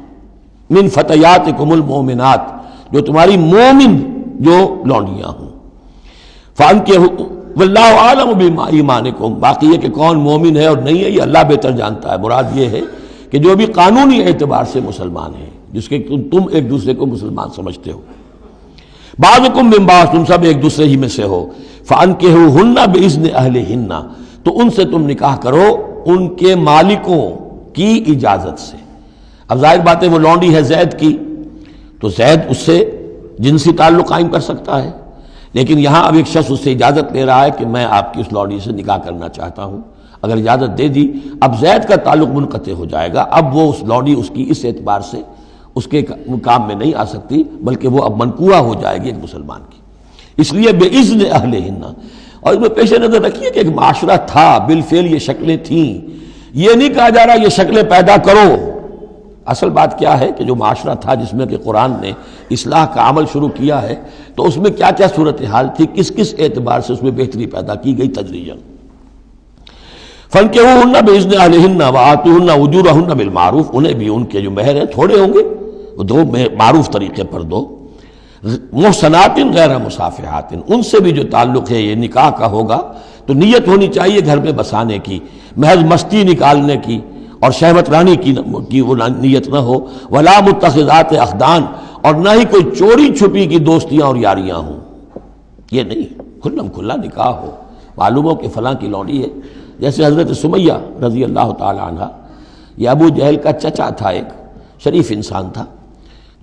مِن فَتَيَاتِكُمُ الْمُؤْمِنَاتِ، جو تمہاری مومن جو لونیاں ہوں، فَأَنكِحُوا وَاللَّهُ أَعْلَمُ بِإِيمَانِكُمْ، باقی یہ کہ کون مومن ہے اور نہیں ہے یہ اللہ بہتر جانتا ہے۔ مراد یہ ہے کہ جو بھی قانونی اعتبار سے مسلمان ہیں، جس کے تم ایک دوسرے کو مسلمان سمجھتے ہو، بعضکم من بعض، تم سب ایک دوسرے ہی میں سے ہو، فَأَنكِحُوهُنَّ بِإِذْنِ أَهْلِهِنَّ، تو ان سے تم نکاح کرو ان کے مالکوں کی اجازت سے۔ اب ظاہر بات ہے وہ لونڈی ہے زید کی، تو زید اس سے جنسی تعلق قائم کر سکتا ہے، لیکن یہاں اب ایک شخص اس سے اجازت لے رہا ہے کہ میں آپ کی اس لونڈی سے نکاح کرنا چاہتا ہوں، اگر اجازت دے دی اب زید کا تعلق منقطع ہو جائے گا، اب وہ اس لونڈی اس کی اس اعتبار سے اس کے کام میں نہیں آ سکتی، بلکہ وہ اب منقوہ ہو جائے گی ایک مسلمان کی، اس لیے بِإِذْنِ أَهْلِهِنَّ۔ اور اس میں پیش نظر رکھیے کہ ایک معاشرہ تھا، بالفعل یہ شکلیں تھیں، یہ نہیں کہا جا رہا یہ شکلیں پیدا کرو۔ اصل بات کیا ہے کہ جو معاشرہ تھا جس میں کہ قرآن نے اصلاح کا عمل شروع کیا ہے، تو اس میں کیا کیا صورتحال تھی، کس کس اعتبار سے اس میں بہتری پیدا کی گئی تدریجاً۔ فَانكِحُوهُنَّ بِإِذْنِ أَهْلِهِنَّ وَآتُوهُنَّ أُجُورَهُنَّ بِالْمَعْرُوفِ، انہیں بھی ان کے جو مہر ہیں تھوڑے ہوں گے، وہ دو معروف طریقے پر دو۔ محسنات غیر مسافحات، ان سے بھی جو تعلق ہے یہ نکاح کا ہوگا تو نیت ہونی چاہیے گھر میں بسانے کی، محض مستی نکالنے کی اور شہوت رانی کی وہ نیت نہ ہو۔ ولا متخذات اخدان، اور نہ ہی کوئی چوری چھپی کی دوستیاں اور یاریاں ہوں، یہ نہیں، کھلم کھلا نکاح ہو، معلوم ہو کہ فلاں کی لونڈی ہے۔ جیسے حضرت سمیہ رضی اللہ تعالی عنہ، یہ ابو جہل کا چچا تھا، ایک شریف انسان تھا،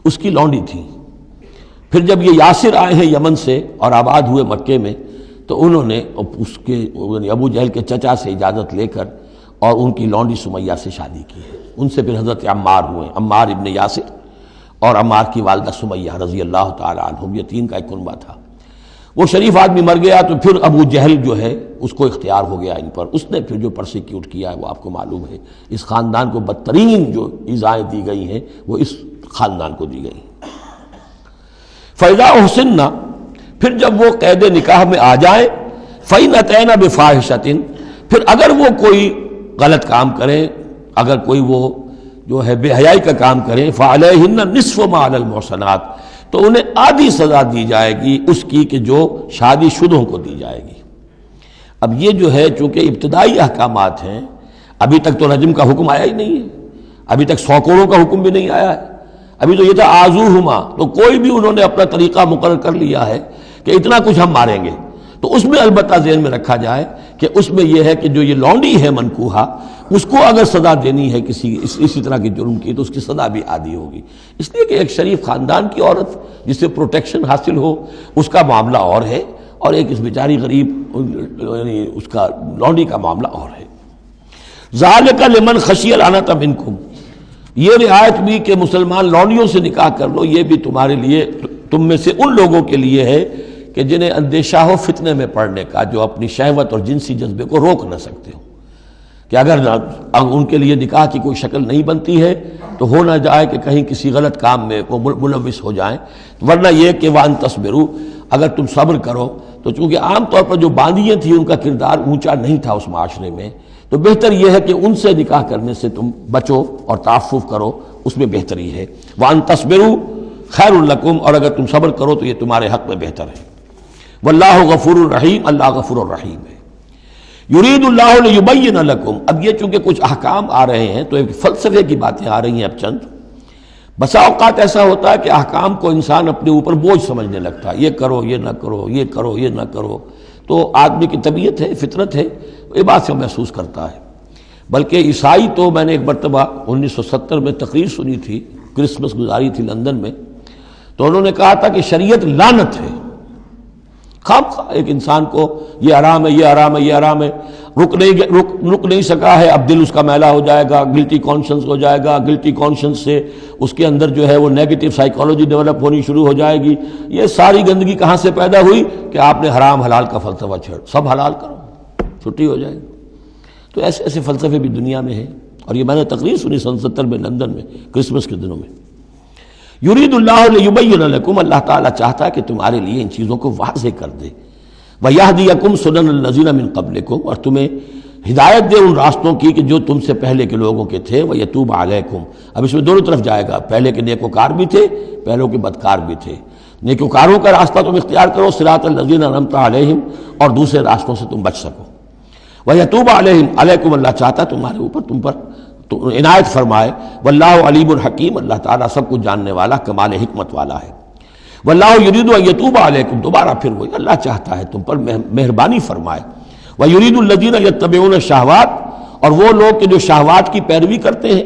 اس کی لونڈی تھی۔ پھر جب یہ یاسر آئے ہیں یمن سے اور آباد ہوئے مکے میں، تو انہوں نے اس کے ابو جہل کے چچا سے اجازت لے کر اور ان کی لونڈی سمیہ سے شادی کی ہے۔ ان سے پھر حضرت عمار ہوئے، عمار ابن یاسر اور عمار کی والدہ سمیہ رضی اللہ تعالی عنہم، یہ تین کا ایک کنبہ تھا۔ وہ شریف آدمی مر گیا تو پھر ابو جہل جو ہے اس کو اختیار ہو گیا ان پر، اس نے پھر جو پرسیکیوٹ کیا ہے وہ آپ کو معلوم ہے، اس خاندان کو بدترین جو ایذائیں دی گئی ہیں وہ اس خاندان کو دی گئی۔ فَإِذَا أُحْصِنَّ، پھر جب وہ قید نکاح میں آ جائیں، فَإِنْ أَتَيْنَ بِفَاحِشَةٍ، پھر اگر وہ کوئی غلط کام کریں، اگر کوئی وہ جو ہے بے حیائی کا کام کریں، فَعَلَيْهِنَّ نِصْفُ مَا عَلَى الْمُحْصَنَاتِ، تو انہیں آدھی سزا دی جائے گی اس کی کہ جو شادی شدوں کو دی جائے گی۔ اب یہ جو ہے چونکہ ابتدائی احکامات ہیں، ابھی تک تو رجم کا حکم آیا ہی نہیں ہے، ابھی تک 100 کوڑوں کا حکم بھی نہیں آیا ہے، ابھی تو یہ تھا آزوہما، تو کوئی بھی انہوں نے اپنا طریقہ مقرر کر لیا ہے کہ اتنا کچھ ہم ماریں گے، تو اس میں البتہ ذہن میں رکھا جائے کہ اس میں یہ ہے کہ جو یہ لونڈی ہے منکوحہ، اس کو اگر سزا دینی ہے اسی طرح کی جرم کی تو اس کی سزا بھی عادی ہوگی، اس لیے کہ ایک شریف خاندان کی عورت جس سے پروٹیکشن حاصل ہو، اس کا معاملہ اور ہے، اور ایک اس بیچاری غریب یعنی اس کا لونڈی کا معاملہ اور ہے۔ ذالک لمن خشی العنت منکم، یہ رعایت بھی کہ مسلمان لونڈیوں سے نکاح کر لو، یہ بھی تمہارے لیے، تم میں سے ان لوگوں کے لیے ہے کہ جنہیں اندیشہ ہو فتنے میں پڑنے کا، جو اپنی شہوت اور جنسی جذبے کو روک نہ سکتے ہو، کہ اگر ان کے لیے نکاح کی کوئی شکل نہیں بنتی ہے تو ہو نہ جائے کہ کہیں کسی غلط کام میں وہ ملوث ہو جائیں، ورنہ یہ کہ وان تصبروا، اگر تم صبر کرو تو چونکہ عام طور پر جو باندیاں تھیں ان کا کردار اونچا نہیں تھا اس معاشرے میں، تو بہتر یہ ہے کہ ان سے نکاح کرنے سے تم بچو اور تعفف کرو، اس میں بہتری ہے۔ وان تصبروا خیر لکم، اور اگر تم صبر کرو تو یہ تمہارے حق میں بہتر ہے۔ واللہ غفور الرحیم، اللہ غفور الرحیم ہے۔ یرید اللہ لیبین لکم، اب یہ چونکہ کچھ احکام آ رہے ہیں تو ایک فلسفے کی باتیں آ رہی ہیں اب چند۔ بسا اوقات ایسا ہوتا ہے کہ احکام کو انسان اپنے اوپر بوجھ سمجھنے لگتا ہے، یہ کرو یہ نہ کرو، یہ کرو یہ نہ کرو، تو آدمی کی طبیعت ہے، فطرت ہے، یہ بات سے محسوس کرتا ہے۔ بلکہ عیسائی تو میں نے ایک مرتبہ 1970 میں تقریر سنی تھی، کرسمس گزاری تھی لندن میں، تو انہوں نے کہا تھا کہ شریعت لعنت ہے، خواہ ایک انسان کو یہ حرام ہے، یہ حرام ہے، یہ حرام ہے، رک نہیں سکا ہے، اب دل اس کا میلا ہو جائے گا، گلٹی کانشنس ہو جائے گا، گلٹی کانشنس سے اس کے اندر جو ہے وہ نیگیٹو سائیکالوجی ڈیولپ ہونی شروع ہو جائے گی۔ یہ ساری گندگی کہاں سے پیدا ہوئی کہ آپ نے حرام حلال کا فلسفہ چھیڑ، سب حلال کرو چھٹی ہو جائے گی۔ تو ایسے ایسے فلسفے بھی دنیا میں ہیں، اور یہ میں نے تقریر سنی 1970 میں لندن میں کرسمس کے دنوں میں۔ یرید اللہ لیبین لکم، اللہ تعالیٰ چاہتا ہے کہ تمہارے لیے ان چیزوں کو واضح کر دے۔ وَيَهْدِيَكُمْ سُنَنَ الَّذِينَ مِن قَبْلِكُمْ، اور تمہیں ہدایت دے ان راستوں کی کہ جو تم سے پہلے کے لوگوں کے تھے۔ وَيَتُوبَ عَلَيْكُمْ، اب اس میں دونوں طرف جائے گا، پہلے کے نیکوکار بھی تھے، پہلوں کے بدکار بھی تھے۔ نیکوکاروں کا راستہ تم اختیار کرو، صراط الذین انعمت علیہم، اور دوسرے راستوں سے تم بچ سکو۔ وَيَتُوبَ عَلَيْكُمْ، اللہ چاہتا ہے تمہارے اوپر، تم پر عنایت فرمائے۔ واللہ علیم الحکیم، اللہ تعالیٰ سب کچھ جاننے والا، کمال حکمت والا ہے۔ واللہ یرید ان یتوب علیکم، دوبارہ پھر وہی، اللہ چاہتا ہے تم پر مہربانی فرمائے۔ ویرید الذین یتبعون الشہوات، اور وہ لوگ کہ جو شہوات کی پیروی کرتے ہیں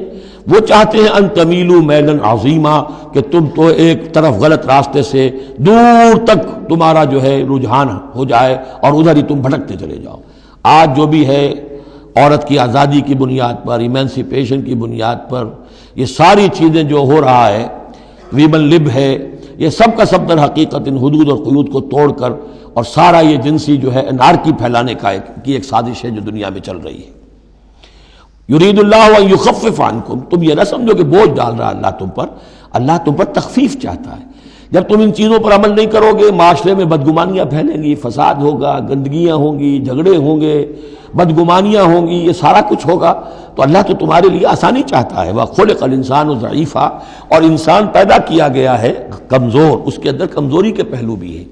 وہ چاہتے ہیں ان تمیلوا میلا عظیما، کہ تم تو ایک طرف غلط راستے سے دور تک تمہارا جو ہے رجحان ہو جائے اور ادھر ہی تم بھٹکتے چلے جاؤ۔ آج جو بھی ہے عورت کی آزادی کی بنیاد پر، ایمانسیپیشن کی بنیاد پر، یہ ساری چیزیں جو ہو رہا ہے، ویمن لب ہے، یہ سب کا سب در حقیقت ان حدود اور قیود کو توڑ کر، اور سارا یہ جنسی جو ہے انارکی پھیلانے کی ایک سازش ہے جو دنیا میں چل رہی ہے۔ یرید اللہ ان یخفف عنکم، تم یہ نہ سمجھو کہ بوجھ ڈال رہا اللہ تم پر، اللہ تم پر تخفیف چاہتا ہے۔ جب تم ان چیزوں پر عمل نہیں کرو گے، معاشرے میں بدگمانیاں پھیلیں گی، فساد ہوگا، گندگیاں ہوں گی، جھگڑے ہوں گے، بدگمانیاں ہوں گی، یہ سارا کچھ ہوگا، تو اللہ تو تمہارے لیے آسانی چاہتا ہے۔ وَخُلِقَ الْإِنسَانُ ضَعِيفًا، اور انسان پیدا کیا گیا ہے کمزور، اس کے اندر کمزوری کے پہلو بھی ہیں۔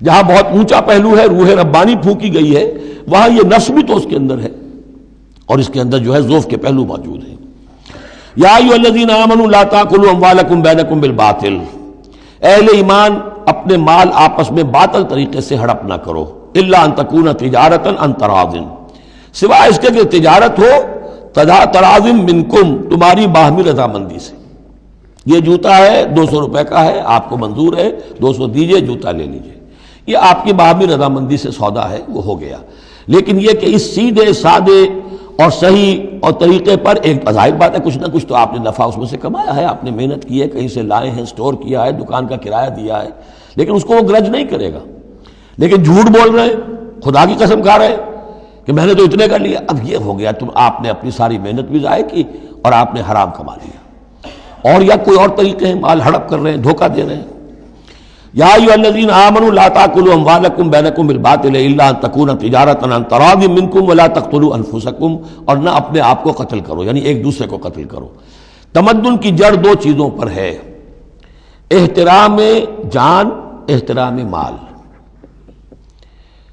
جہاں بہت اونچا پہلو ہے، روح ربانی پھونکی گئی ہے، وہاں یہ نفس بھی تو اس کے اندر ہے، اور اس کے اندر جو ہے ضعف کے پہلو موجود ہیں۔ یا ایھا الذین آمنوا لا تاکلوا اموالکم بینکم بالباطل، اہل ایمان اپنے مال آپس میں باطل طریقے سے ہڑپ نہ کرو، الا ان تکون تجارتا عن تراض، سوائے اس کے کہ تجارت ہو تراض منکم، تمہاری باہمی رضامندی سے۔ یہ جوتا ہے 200 روپے کا ہے، آپ کو منظور ہے 200 دیجئے، جوتا لے لیجئے، یہ آپ کی باہمی رضامندی سے سودا ہے، وہ ہو گیا۔ لیکن یہ کہ اس سیدھے سادے اور صحیح اور طریقے پر، ایک ظاہر بات ہے کچھ نہ کچھ تو آپ نے نفع اس میں سے کمایا ہے، آپ نے محنت کی ہے، کہیں سے لائے ہیں، سٹور کیا ہے، دکان کا کرایہ دیا ہے، لیکن اس کو وہ گرج نہیں کرے گا۔ لیکن جھوٹ بول رہے ہیں، خدا کی قسم کھا رہے ہیں کہ میں نے تو اتنے کر لیا، اب یہ ہو گیا، تم آپ نے اپنی ساری محنت بھی ضائع کی اور آپ نے حرام کما لیا۔ اور یا کوئی اور طریقے ہیں، مال ہڑپ کر رہے ہیں، دھوکہ دے رہے ہیں۔ یا ایھا الذین آمنوا لا تاکلوا اموالکم بینکم بالباطل الا ان تکون تجارتا عن تراض منکم ولا تقتلوا انفسکم، اور نہ اپنے آپ کو قتل کرو، یعنی ایک دوسرے کو قتل کرو۔ تمدن کی جڑ دو چیزوں پر ہے، احترام جان، احترام مال۔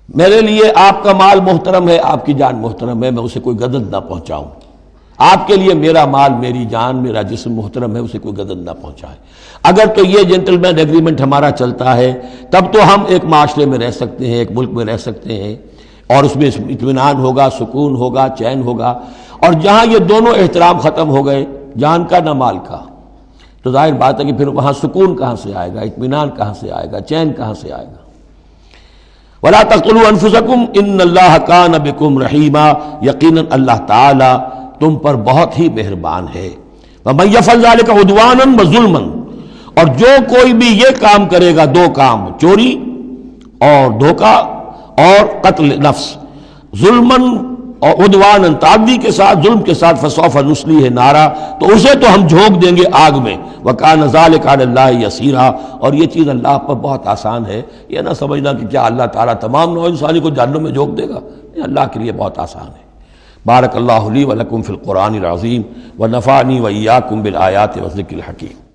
میرے لیے آپ کا مال محترم ہے، آپ کی جان محترم ہے، میں اسے کوئی گدن نہ پہنچاؤں۔ آپ کے لیے میرا مال، میری جان، میرا جسم محترم ہے، اسے کوئی گدن نہ پہنچائے۔ اگر تو یہ جنٹل مین ایگریمنٹ ہمارا چلتا ہے تب تو ہم ایک معاشرے میں رہ سکتے ہیں، ایک ملک میں رہ سکتے ہیں، اور اس میں اطمینان ہوگا، سکون ہوگا، چین ہوگا۔ اور جہاں یہ دونوں احترام ختم ہو گئے، جان کا نہ مال کا، تو ظاہر بات ہے کہ پھر وہاں سکون کہاں سے آئے گا، اطمینان کہاں سے آئے گا، چین کہاں سے آئے گا۔ ولا تقتلوا انفسکم ان اللہ کان بکم رحیما، یقیناً اللہ تعالی تم پر بہت ہی مہربان ہے۔ ومن یفعل ذلک عدوانا وظلما، اور جو کوئی بھی یہ کام کرے گا، دو کام، چوری اور دھوکہ اور قتل نفس، ظلماً اور عدوانا تعدی کے ساتھ، ظلم کے ساتھ، فسوف نصلیہ نارا، تو اسے تو ہم جھونک دیں گے آگ میں، وکان ذلک علی اللہ یسیرا، اور یہ چیز اللہ پر بہت آسان ہے۔ یہ نہ سمجھنا کہ کیا اللہ تعالیٰ تمام نوع انسانی کو جہنم میں جھونک دے گا، یہ اللہ کے لیے بہت آسان ہے۔ بارک اللہ لی ولکم فی القرآن العظیم ونفعنی وإیاکم بالآیات والذکر الحکیم۔